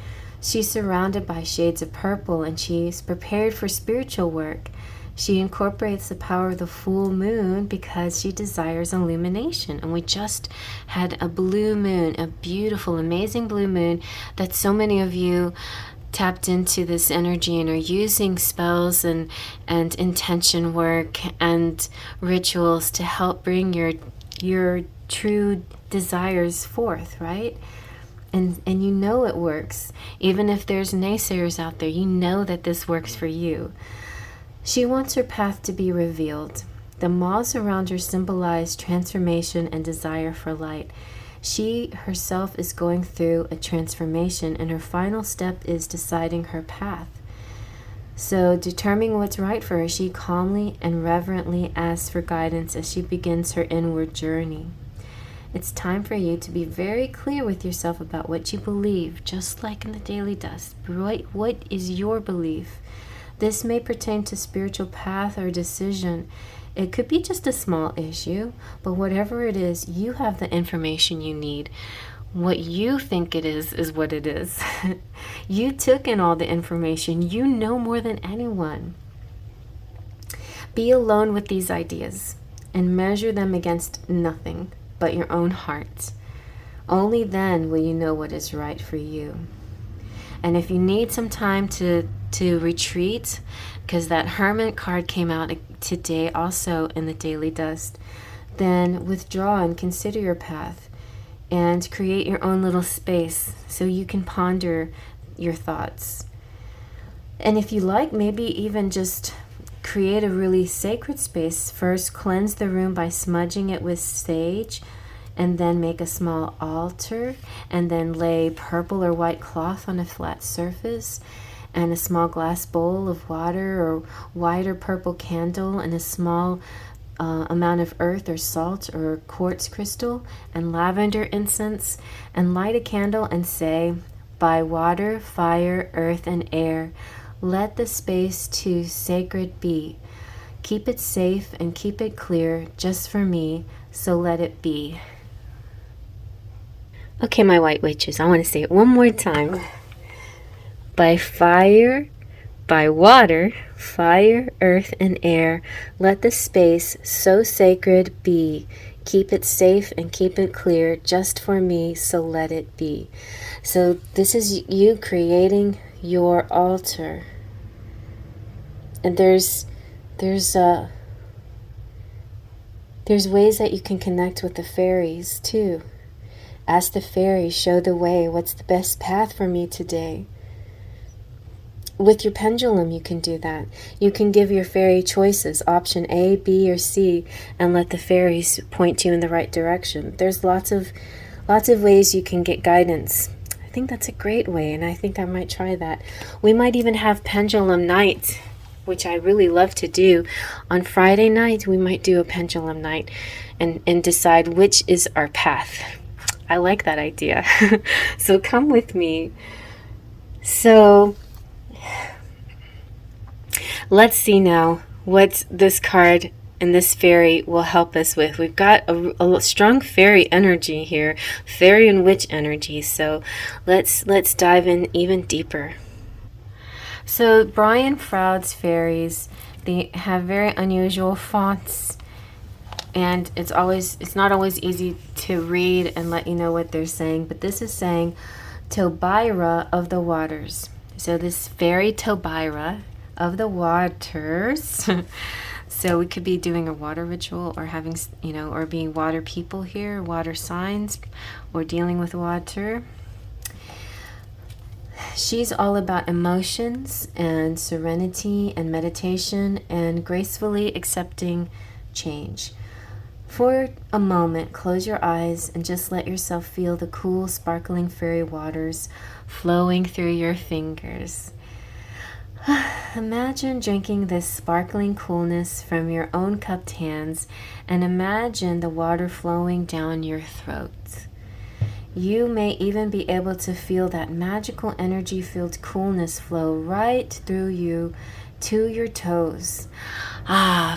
She's surrounded by shades of purple, and she's prepared for spiritual work. She incorporates the power of the full moon because she desires illumination. And we just had a blue moon, a beautiful, amazing blue moon that so many of you tapped into this energy and are using spells and intention work and rituals to help bring your true desires forth, right? And you know it works. Even if there's naysayers out there, you know that this works for you. She wants her path to be revealed. The moths around her symbolize transformation and desire for light. She herself is going through a transformation, and her final step is deciding her path. So, determining what's right for her, she calmly and reverently asks for guidance as she begins her inward journey. It's time for you to be very clear with yourself about what you believe, just like in the daily dust. What is your belief? This may pertain to spiritual path or decision. It could be just a small issue, but whatever it is, you have the information you need. What you think it is what it is. You took in all the information. You know more than anyone. Be alone with these ideas and measure them against nothing but your own heart. Only then will you know what is right for you. And if you need some time to retreat, because that Hermit card came out today also in the Daily Dust, then withdraw and consider your path and create your own little space so you can ponder your thoughts. And if you like, maybe even just create a really sacred space. First, cleanse the room by smudging it with sage, and then make a small altar, and then lay purple or white cloth on a flat surface, and a small glass bowl of water or white or purple candle, and a small amount of earth or salt or quartz crystal, and lavender incense, and light a candle and say, by water, fire, earth, and air, let the space too sacred be. Keep it safe and keep it clear just for me, so let it be. Okay, my white witches, I want to say it one more time. By fire, by water, fire, earth, and air, let the space so sacred be. Keep it safe and keep it clear just for me, so let it be. So this is you creating your altar. And there's ways that you can connect with the fairies too. Ask the fairies, show the way. What's the best path for me today? With your pendulum, you can do that. You can give your fairy choices, option A, B, or C, and let the fairies point you in the right direction. There's lots of ways you can get guidance. I think that's a great way, and I think I might try that. We might even have pendulum night, which I really love to do. On Friday night, we might do a pendulum night and decide which is our path. I like that idea. So come with me. So let's see now what this card and this fairy will help us with. We've got a strong fairy energy here, fairy and witch energy. So let's dive in even deeper. So Brian Froud's fairies, they have very unusual fonts, and it's not always easy to read and let you know what they're saying. But this is saying Tobira of the waters. So this fairy Tobira of the waters. So we could be doing a water ritual, or having, or being water people here, water signs, or dealing with water. She's all about emotions and serenity and meditation and gracefully accepting change. For a moment, close your eyes and just let yourself feel the cool, sparkling fairy waters flowing through your fingers. Imagine drinking this sparkling coolness from your own cupped hands, and imagine the water flowing down your throat. You may even be able to feel that magical energy-filled coolness flow right through you to your toes.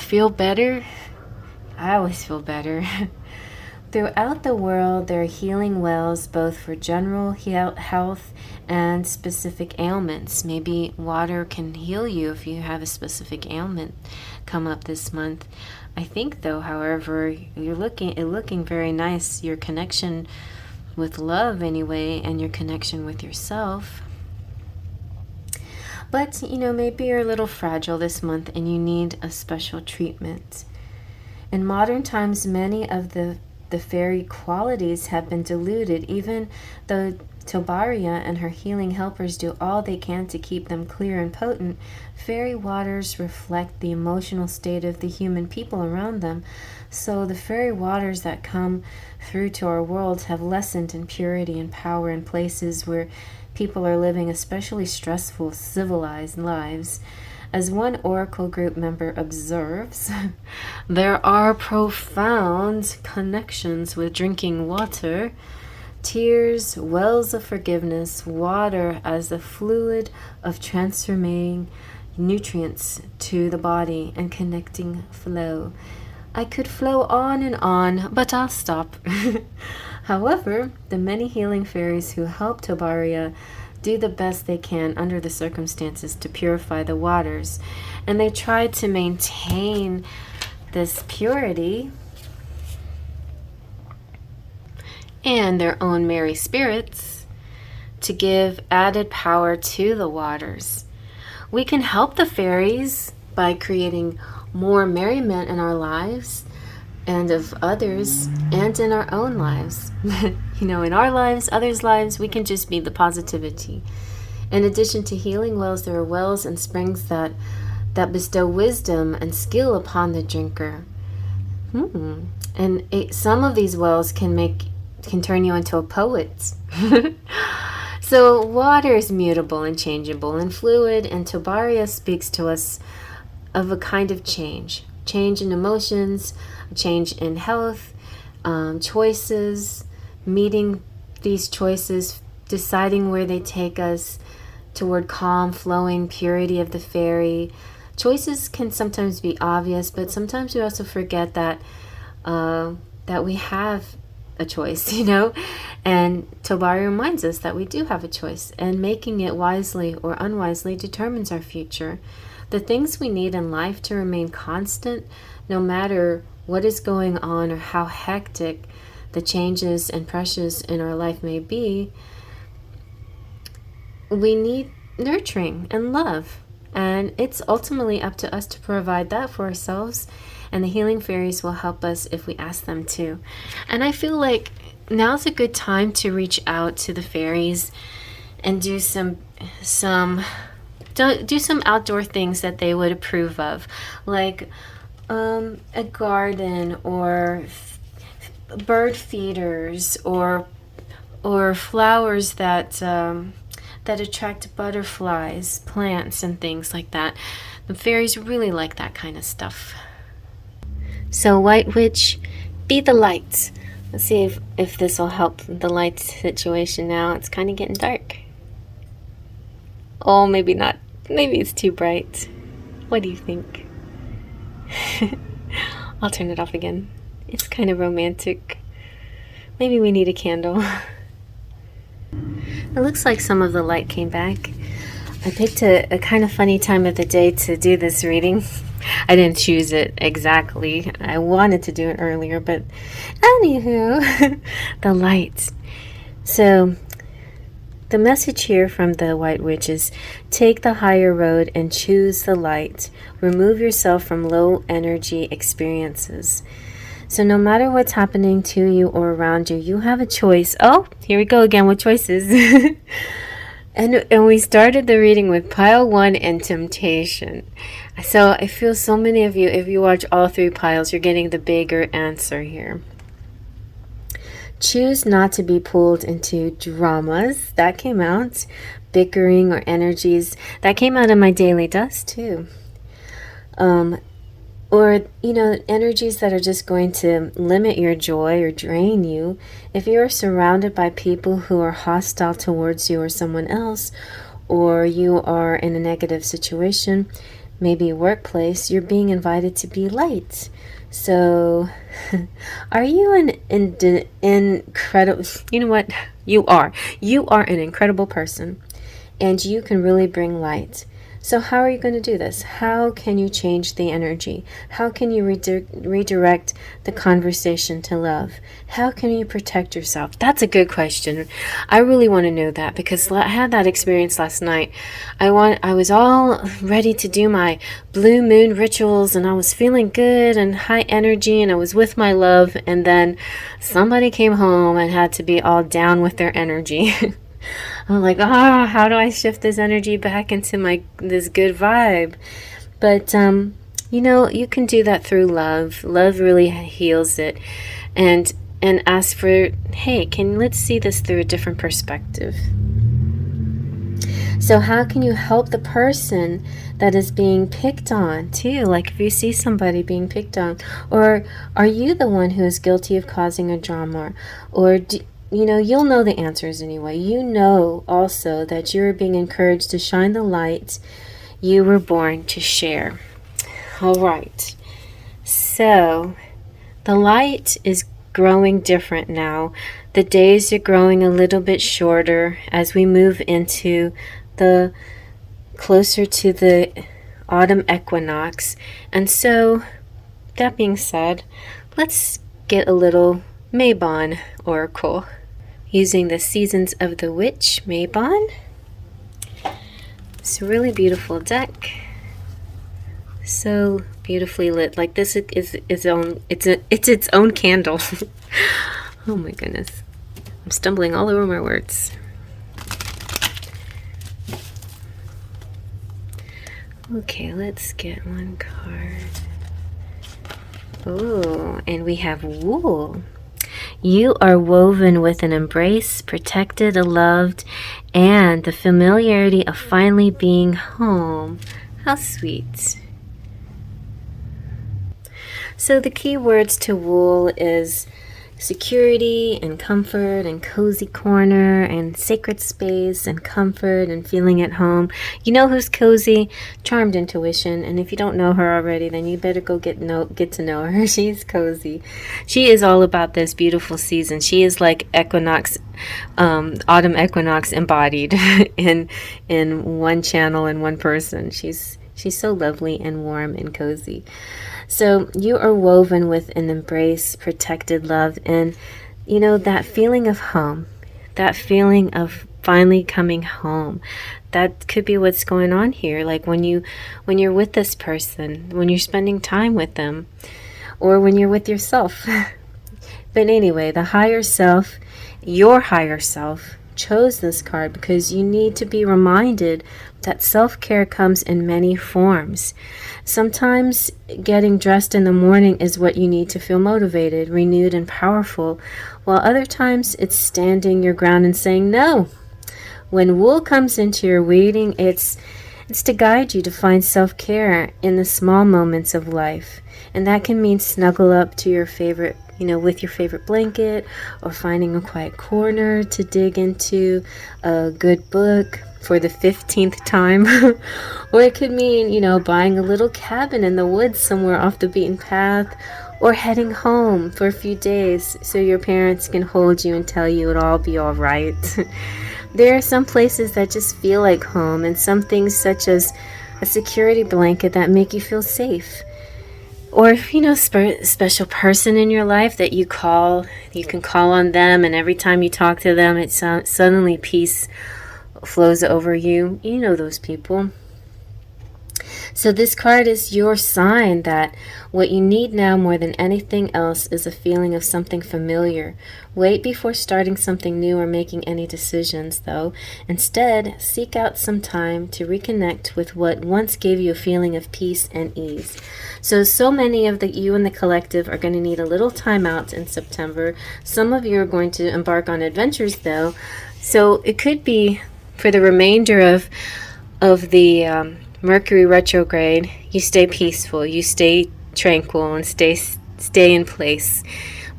Feel better? I always feel better. Throughout the world, there are healing wells both for general health and specific ailments. Maybe water can heal you if you have a specific ailment come up this month. I think, though, however, you're looking very nice. Your connection with love, anyway, and your connection with yourself. But, maybe you're a little fragile this month and you need a special treatment. In modern times, many of the fairy qualities have been diluted, even though Tobaria and her healing helpers do all they can to keep them clear and potent. Fairy waters reflect the emotional state of the human people around them. So the fairy waters that come through to our world have lessened in purity and power in places where people are living especially stressful, civilized lives. As one Oracle group member observes, there are profound connections with drinking water, tears, wells of forgiveness, water as the fluid of transforming nutrients to the body and connecting flow. I could flow on and on, but I'll stop. However, the many healing fairies who help Tobaria do the best they can under the circumstances to purify the waters, and they try to maintain this purity and their own merry spirits to give added power to the waters. We can help the fairies by creating more merriment in our lives and of others, and in our own lives. In our lives, others' lives, we can just be the positivity. In addition to healing wells, there are wells and springs that bestow wisdom and skill upon the drinker. And some of these wells can turn you into a poet. So water is mutable and changeable and fluid, and Tobaria speaks to us of a kind of change in emotions, change in health, choices, meeting these choices, deciding where they take us toward calm, flowing purity of the fairy. Choices can sometimes be obvious, but sometimes we also forget that we have a choice, and Tobaria reminds us that we do have a choice, and making it wisely or unwisely determines our future. The things we need in life to remain constant, no matter what is going on or how hectic the changes and pressures in our life may be, we need nurturing and love. And it's ultimately up to us to provide that for ourselves, and the healing fairies will help us if we ask them to. And I feel like now's a good time to reach out to the fairies and do some outdoor things that they would approve of, like a garden or bird feeders or flowers that attract butterflies, plants, and things like that. The fairies really like that kind of stuff. So White Witch, be the light. Let's see if this will help the light situation now. It's kind of getting dark. Oh, maybe not. Maybe it's too bright. What do you think? I'll turn it off again. It's kind of romantic. Maybe we need a candle. It looks like some of the light came back. I picked a kind of funny time of the day to do this reading. I didn't choose it exactly. I wanted to do it earlier, but anywho, the light. So the message here from the White Witch is, take the higher road and choose the light. Remove yourself from low energy experiences. So no matter what's happening to you or around you, you have a choice. Oh, here we go again with choices. And we started the reading with pile 1 and temptation. So I feel so many of you, if you watch all 3 piles, you're getting the bigger answer here. Choose not to be pulled into dramas. That came out. Bickering or energies. That came out in my daily dust too. Or, energies that are just going to limit your joy or drain you. If you are surrounded by people who are hostile towards you or someone else, or you are in a negative situation, maybe a workplace, you're being invited to be light. So, are you an incredible, you know what? You are an incredible person, and you can really bring light. So how are you going to do this? How can you change the energy? How can you redirect the conversation to love? How can you protect yourself? That's a good question. I really want to know that, because I had that experience last night. I was all ready to do my blue moon rituals, and I was feeling good and high energy, and I was with my love, and then somebody came home and had to be all down with their energy. I'm like, how do I shift this energy back into this good vibe? But you can do that through love. Love really heals it, and ask for, hey, let's see this through a different perspective. So how can you help the person that is being picked on too? Like if you see somebody being picked on, or are you the one who is guilty of causing a drama, or you'll know the answers anyway. You know also that you're being encouraged to shine the light you were born to share. All right. So the light is growing different now. The days are growing a little bit shorter as we move into closer to the autumn equinox. And so, that being said, let's get a little Mabon Oracle. Using the Seasons of the Witch Mabon. It's a really beautiful deck. So beautifully lit. Like this is its own candle. Oh my goodness. I'm stumbling all over my words. Okay, let's get one card. Oh, and we have wool. You are woven with an embrace, protected, loved, and the familiarity of finally being home. How sweet. So the key words to wool is security and comfort and cozy corner and sacred space and comfort and feeling at home. You know who's cozy? Charmed Intuition. And if you don't know her already, then you better go get to know her. She's cozy. She is all about this beautiful season. She is like equinox, autumn equinox embodied in one channel and one person. She's so lovely and warm and cozy. So you are woven with an embrace, protected, love, and that feeling of home, that feeling of finally coming home. That could be what's going on here. Like when you're with this person, when you're spending time with them, or when you're with yourself. But anyway, the higher self, your higher self, chose this card because you need to be reminded that self-care comes in many forms. Sometimes getting dressed in the morning is what you need to feel motivated, renewed, and powerful, while other times it's standing your ground and saying no. When wool comes into your weeding, it's to guide you to find self-care in the small moments of life. And that can mean snuggle up to your favorite, with your favorite blanket, or finding a quiet corner to dig into a good book for the 15th time. Or it could mean, buying a little cabin in the woods somewhere off the beaten path, or heading home for a few days so your parents can hold you and tell you it'll all be all right. There are some places that just feel like home, and some things such as a security blanket that make you feel safe. Or, special person in your life that you can call on them, and every time you talk to them, suddenly peace flows over you. You know those people. So this card is your sign that what you need now more than anything else is a feeling of something familiar. Wait before starting something new or making any decisions, though. Instead, seek out some time to reconnect with what once gave you a feeling of peace and ease. So many of you in the collective are going to need a little time out in September. Some of you are going to embark on adventures, though. So it could be for the remainder of the Mercury retrograde, you stay peaceful, you stay tranquil, and stay in place.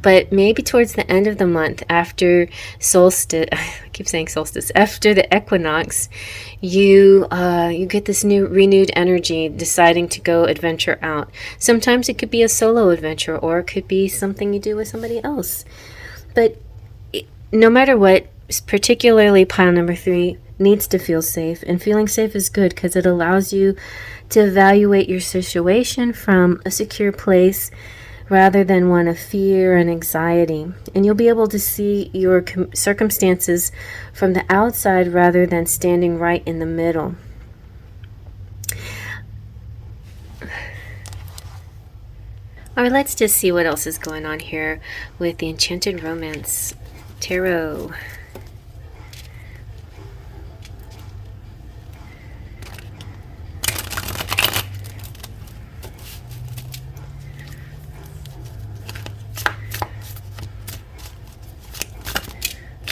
But maybe towards the end of the month, after solstice, I keep saying solstice, after the equinox, you get this new renewed energy, deciding to go adventure out. Sometimes it could be a solo adventure, or it could be something you do with somebody else. But no matter what, particularly pile number 3, needs to feel safe, and feeling safe is good because it allows you to evaluate your situation from a secure place rather than one of fear and anxiety. And you'll be able to see your circumstances from the outside rather than standing right in the middle. All right, let's just see what else is going on here with the Enchanted Romance Tarot.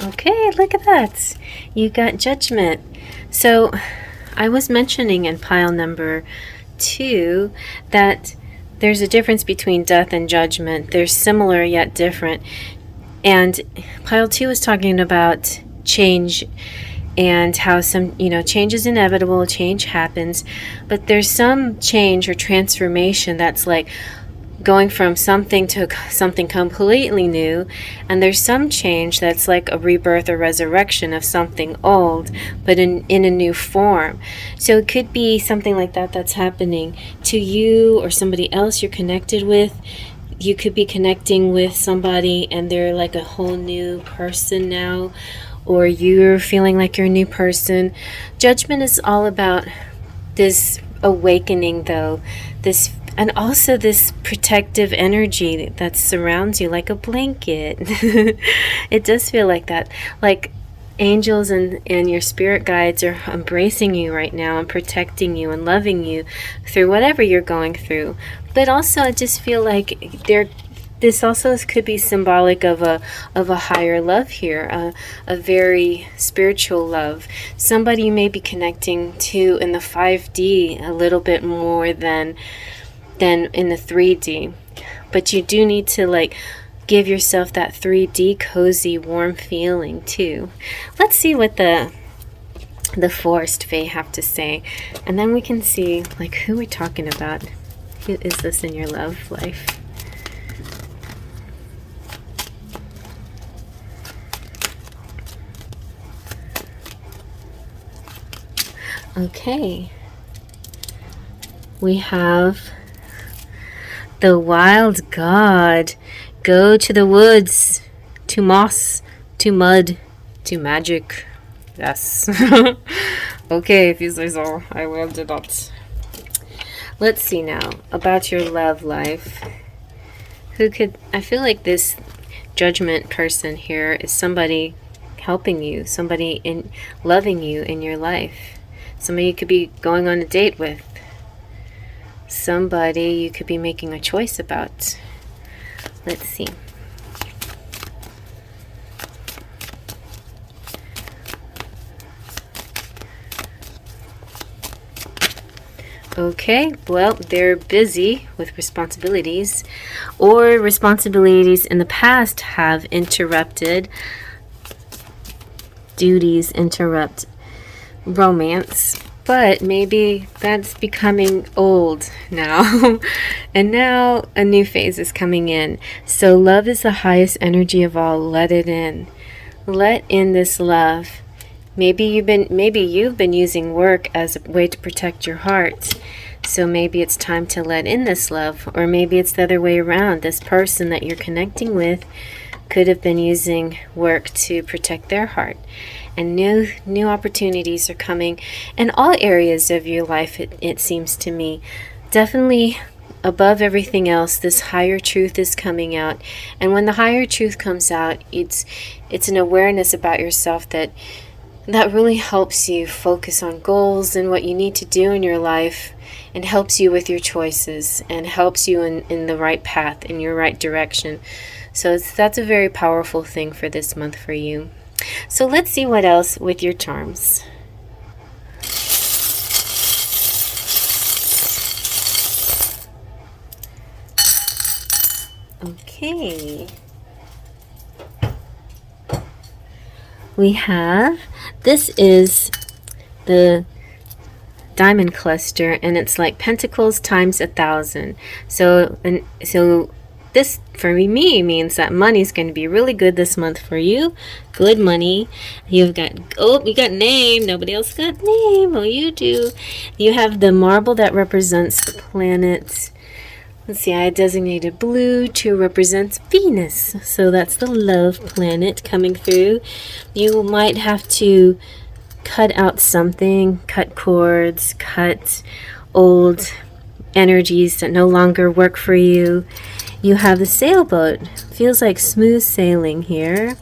Okay, look at that. You got Judgment. So I was mentioning in pile number 2 that there's a difference between death and judgment. They're similar yet different. And pile 2 is talking about change and how some, change is inevitable, change happens. But there's some change or transformation that's like going from something to something completely new, and there's some change that's like a rebirth or resurrection of something old, but in a new form. So it could be something like that that's happening to you or somebody else you're connected with. You could be connecting with somebody and they're like a whole new person now, or you're feeling like you're a new person. Judgment is all about this awakening, though, this, and also this protective energy that surrounds you like a blanket. It does feel like that. Like angels and your spirit guides are embracing you right now and protecting you and loving you through whatever you're going through. But also I just feel like this also could be symbolic of a higher love here, a very spiritual love. Somebody you may be connecting to in the 5D a little bit more than in the 3D. But you do need to like give yourself that 3D cozy warm feeling too. Let's see what the Forest Fae have to say, and then we can see like who we're talking about. Who is this in your love life? Okay, we have the Wild God. Go to the woods, to moss, to mud, to magic. Yes. Okay, if you say so, I will do that. Let's see now about your love life. I feel like this Judgment person here is somebody helping you, somebody loving you in your life. Somebody you could be going on a date with. Somebody you could be making a choice about. Let's see. Okay, well, they're busy with responsibilities, or responsibilities in the past have interrupted. Duties interrupt romance, but maybe that's becoming old now. And now a new phase is coming in. So love is the highest energy of all. Let it in. Let in this love. Maybe you've been using work as a way to protect your heart. So maybe it's time to let in this love, or maybe it's the other way around. This person that you're connecting with could have been using work to protect their heart. And new opportunities are coming in all areas of your life, it seems to me. Definitely above everything else, this higher truth is coming out. And when the higher truth comes out, it's an awareness about yourself that really helps you focus on goals and what you need to do in your life, and helps you with your choices, and helps you in the right path, in your right direction. So that's a very powerful thing for this month for you. So let's see what else with your charms. Okay. We have, this is the diamond cluster, and it's like pentacles times 1,000. So this for me means that money's going to be really good this month for you. Good money. You got name. Nobody else got name. Oh, you do. You have the marble that represents the planets. Let's see, I designated blue to represent Venus. So that's the love planet coming through. You might have to cut out something, cut cords, cut old energies that no longer work for you. You have the sailboat. Feels like smooth sailing here.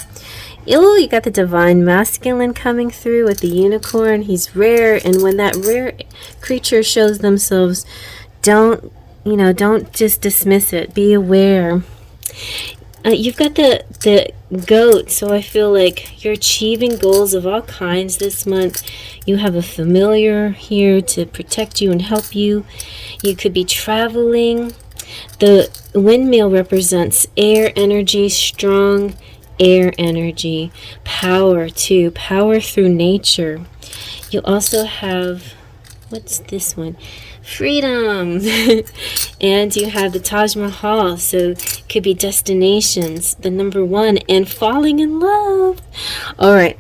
Oh, you got the divine masculine coming through with the unicorn. He's rare, and when that rare creature shows themselves, don't just dismiss it. Be aware. You've got the goat, so I feel like you're achieving goals of all kinds this month. You have a familiar here to protect you and help you. You could be traveling. The windmill represents air energy, strong air energy, power too, power through nature. You also have, what's this one? Freedom. And you have the Taj Mahal, so it could be destinations, the number one, and falling in love. All right,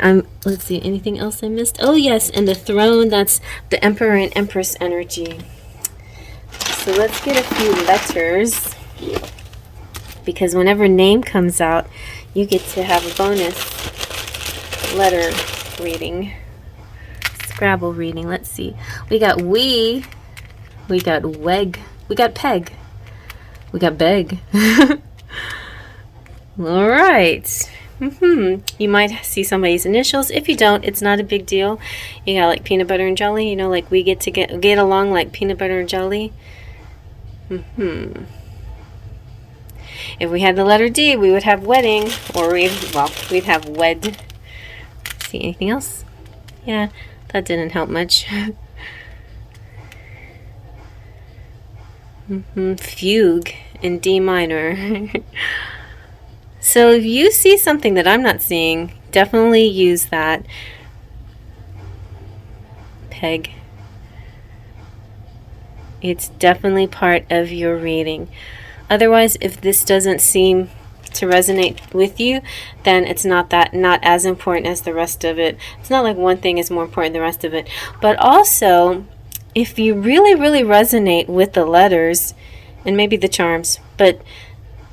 let's see, anything else I missed? Oh yes, and the throne, that's the Emperor and Empress energy. So let's get a few letters, because whenever name comes out, you get to have a bonus letter reading, Scrabble reading. Let's see. We got we got weg, we got peg, we got beg. All right. You might see somebody's initials. If you don't, it's not a big deal. You got like peanut butter and jelly. You know, like we get to get along like peanut butter and jelly. If we had the letter D, we would have wedding, or we'd have wed. See anything else? Yeah, that didn't help much. Fugue in D minor. So if you see something that I'm not seeing, definitely use that. Peg. It's definitely part of your reading. Otherwise, if this doesn't seem to resonate with you, then it's not as important as the rest of it. It's not like one thing is more important than the rest of it. But also, if you really, really resonate with the letters, and maybe the charms, but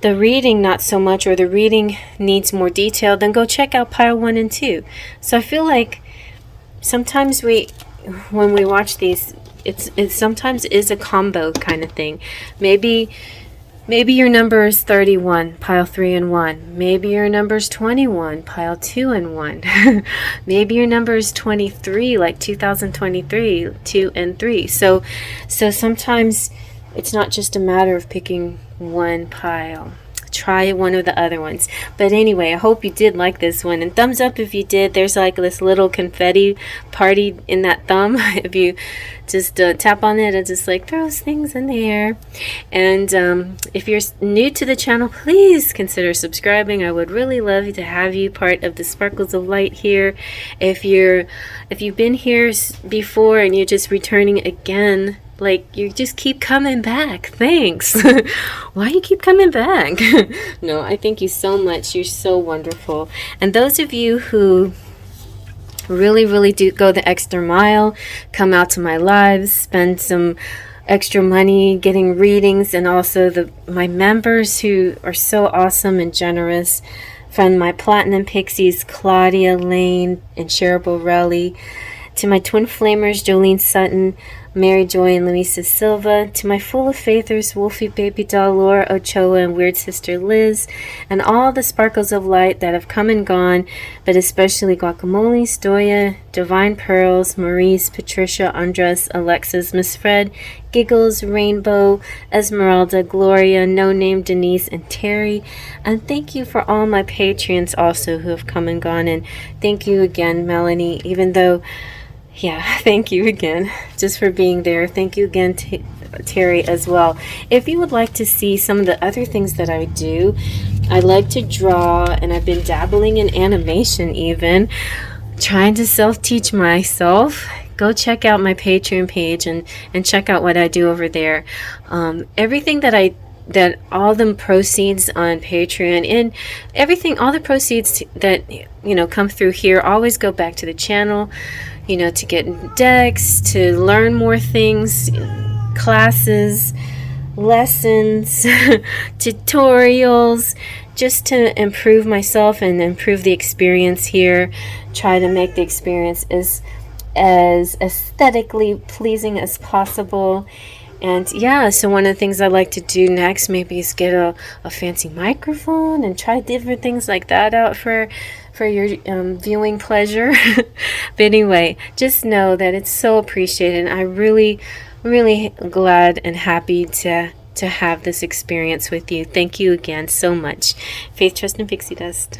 the reading not so much, or the reading needs more detail, then go check out pile 1 and 2. So I feel like sometimes when we watch these, it sometimes is a combo kind of thing. Maybe your number is 31, pile 3 and 1. Maybe your number is 21, pile 2 and 1. Maybe your number is 23, like 2023, 2 and 3. So sometimes it's not just a matter of picking one pile. Try one of the other ones. But anyway, I hope you did like this one, and thumbs up if you did. There's like this little confetti party in that thumb. If you just tap on it, it just like throws things in the air. And if you're new to the channel, please consider subscribing. I would really love to have you part of the Sparkles of Light here. If you've been here before and you're just returning again, like, you just keep coming back. Thanks. Why you keep coming back? No, I thank you so much. You're so wonderful. And those of you who really, really do go the extra mile, come out to my lives, spend some extra money getting readings, and also my members who are so awesome and generous, from my Platinum Pixies, Claudia Lane and Cheryl Borelli, to my twin flamers, Jolene Sutton, Mary Joy and Luisa Silva, to my Full of Faithers, Wolfie Baby Doll, Laura Ochoa, and Weird Sister Liz, and all the Sparkles of Light that have come and gone, but especially Guacamole, Stoya, Divine Pearls, Maurice, Patricia, Andres, Alexis, Miss Fred, Giggles, Rainbow, Esmeralda, Gloria, No Name, Denise, and Terry. And thank you for all my Patreons also who have come and gone. And thank you again, Melanie, even though... Yeah, thank you again just for being there. Thank you again, Terry, as well. If you would like to see some of the other things that I do, I like to draw, and I've been dabbling in animation even, trying to self-teach myself. Go check out my Patreon page and check out what I do over there. Everything that I that all the proceeds on Patreon and everything, all the proceeds that come through here always go back to the channel, to get decks, to learn more things, classes, lessons, tutorials, just to improve myself and improve the experience here. Try to make the experience as aesthetically pleasing as possible. And yeah, so one of the things I'd like to do next maybe is get a fancy microphone and try different things like that out for your viewing pleasure. But anyway, just know that it's so appreciated. I really glad and happy to have this experience with you. Thank you again so much. Faith, Trust, and Pixie Dust.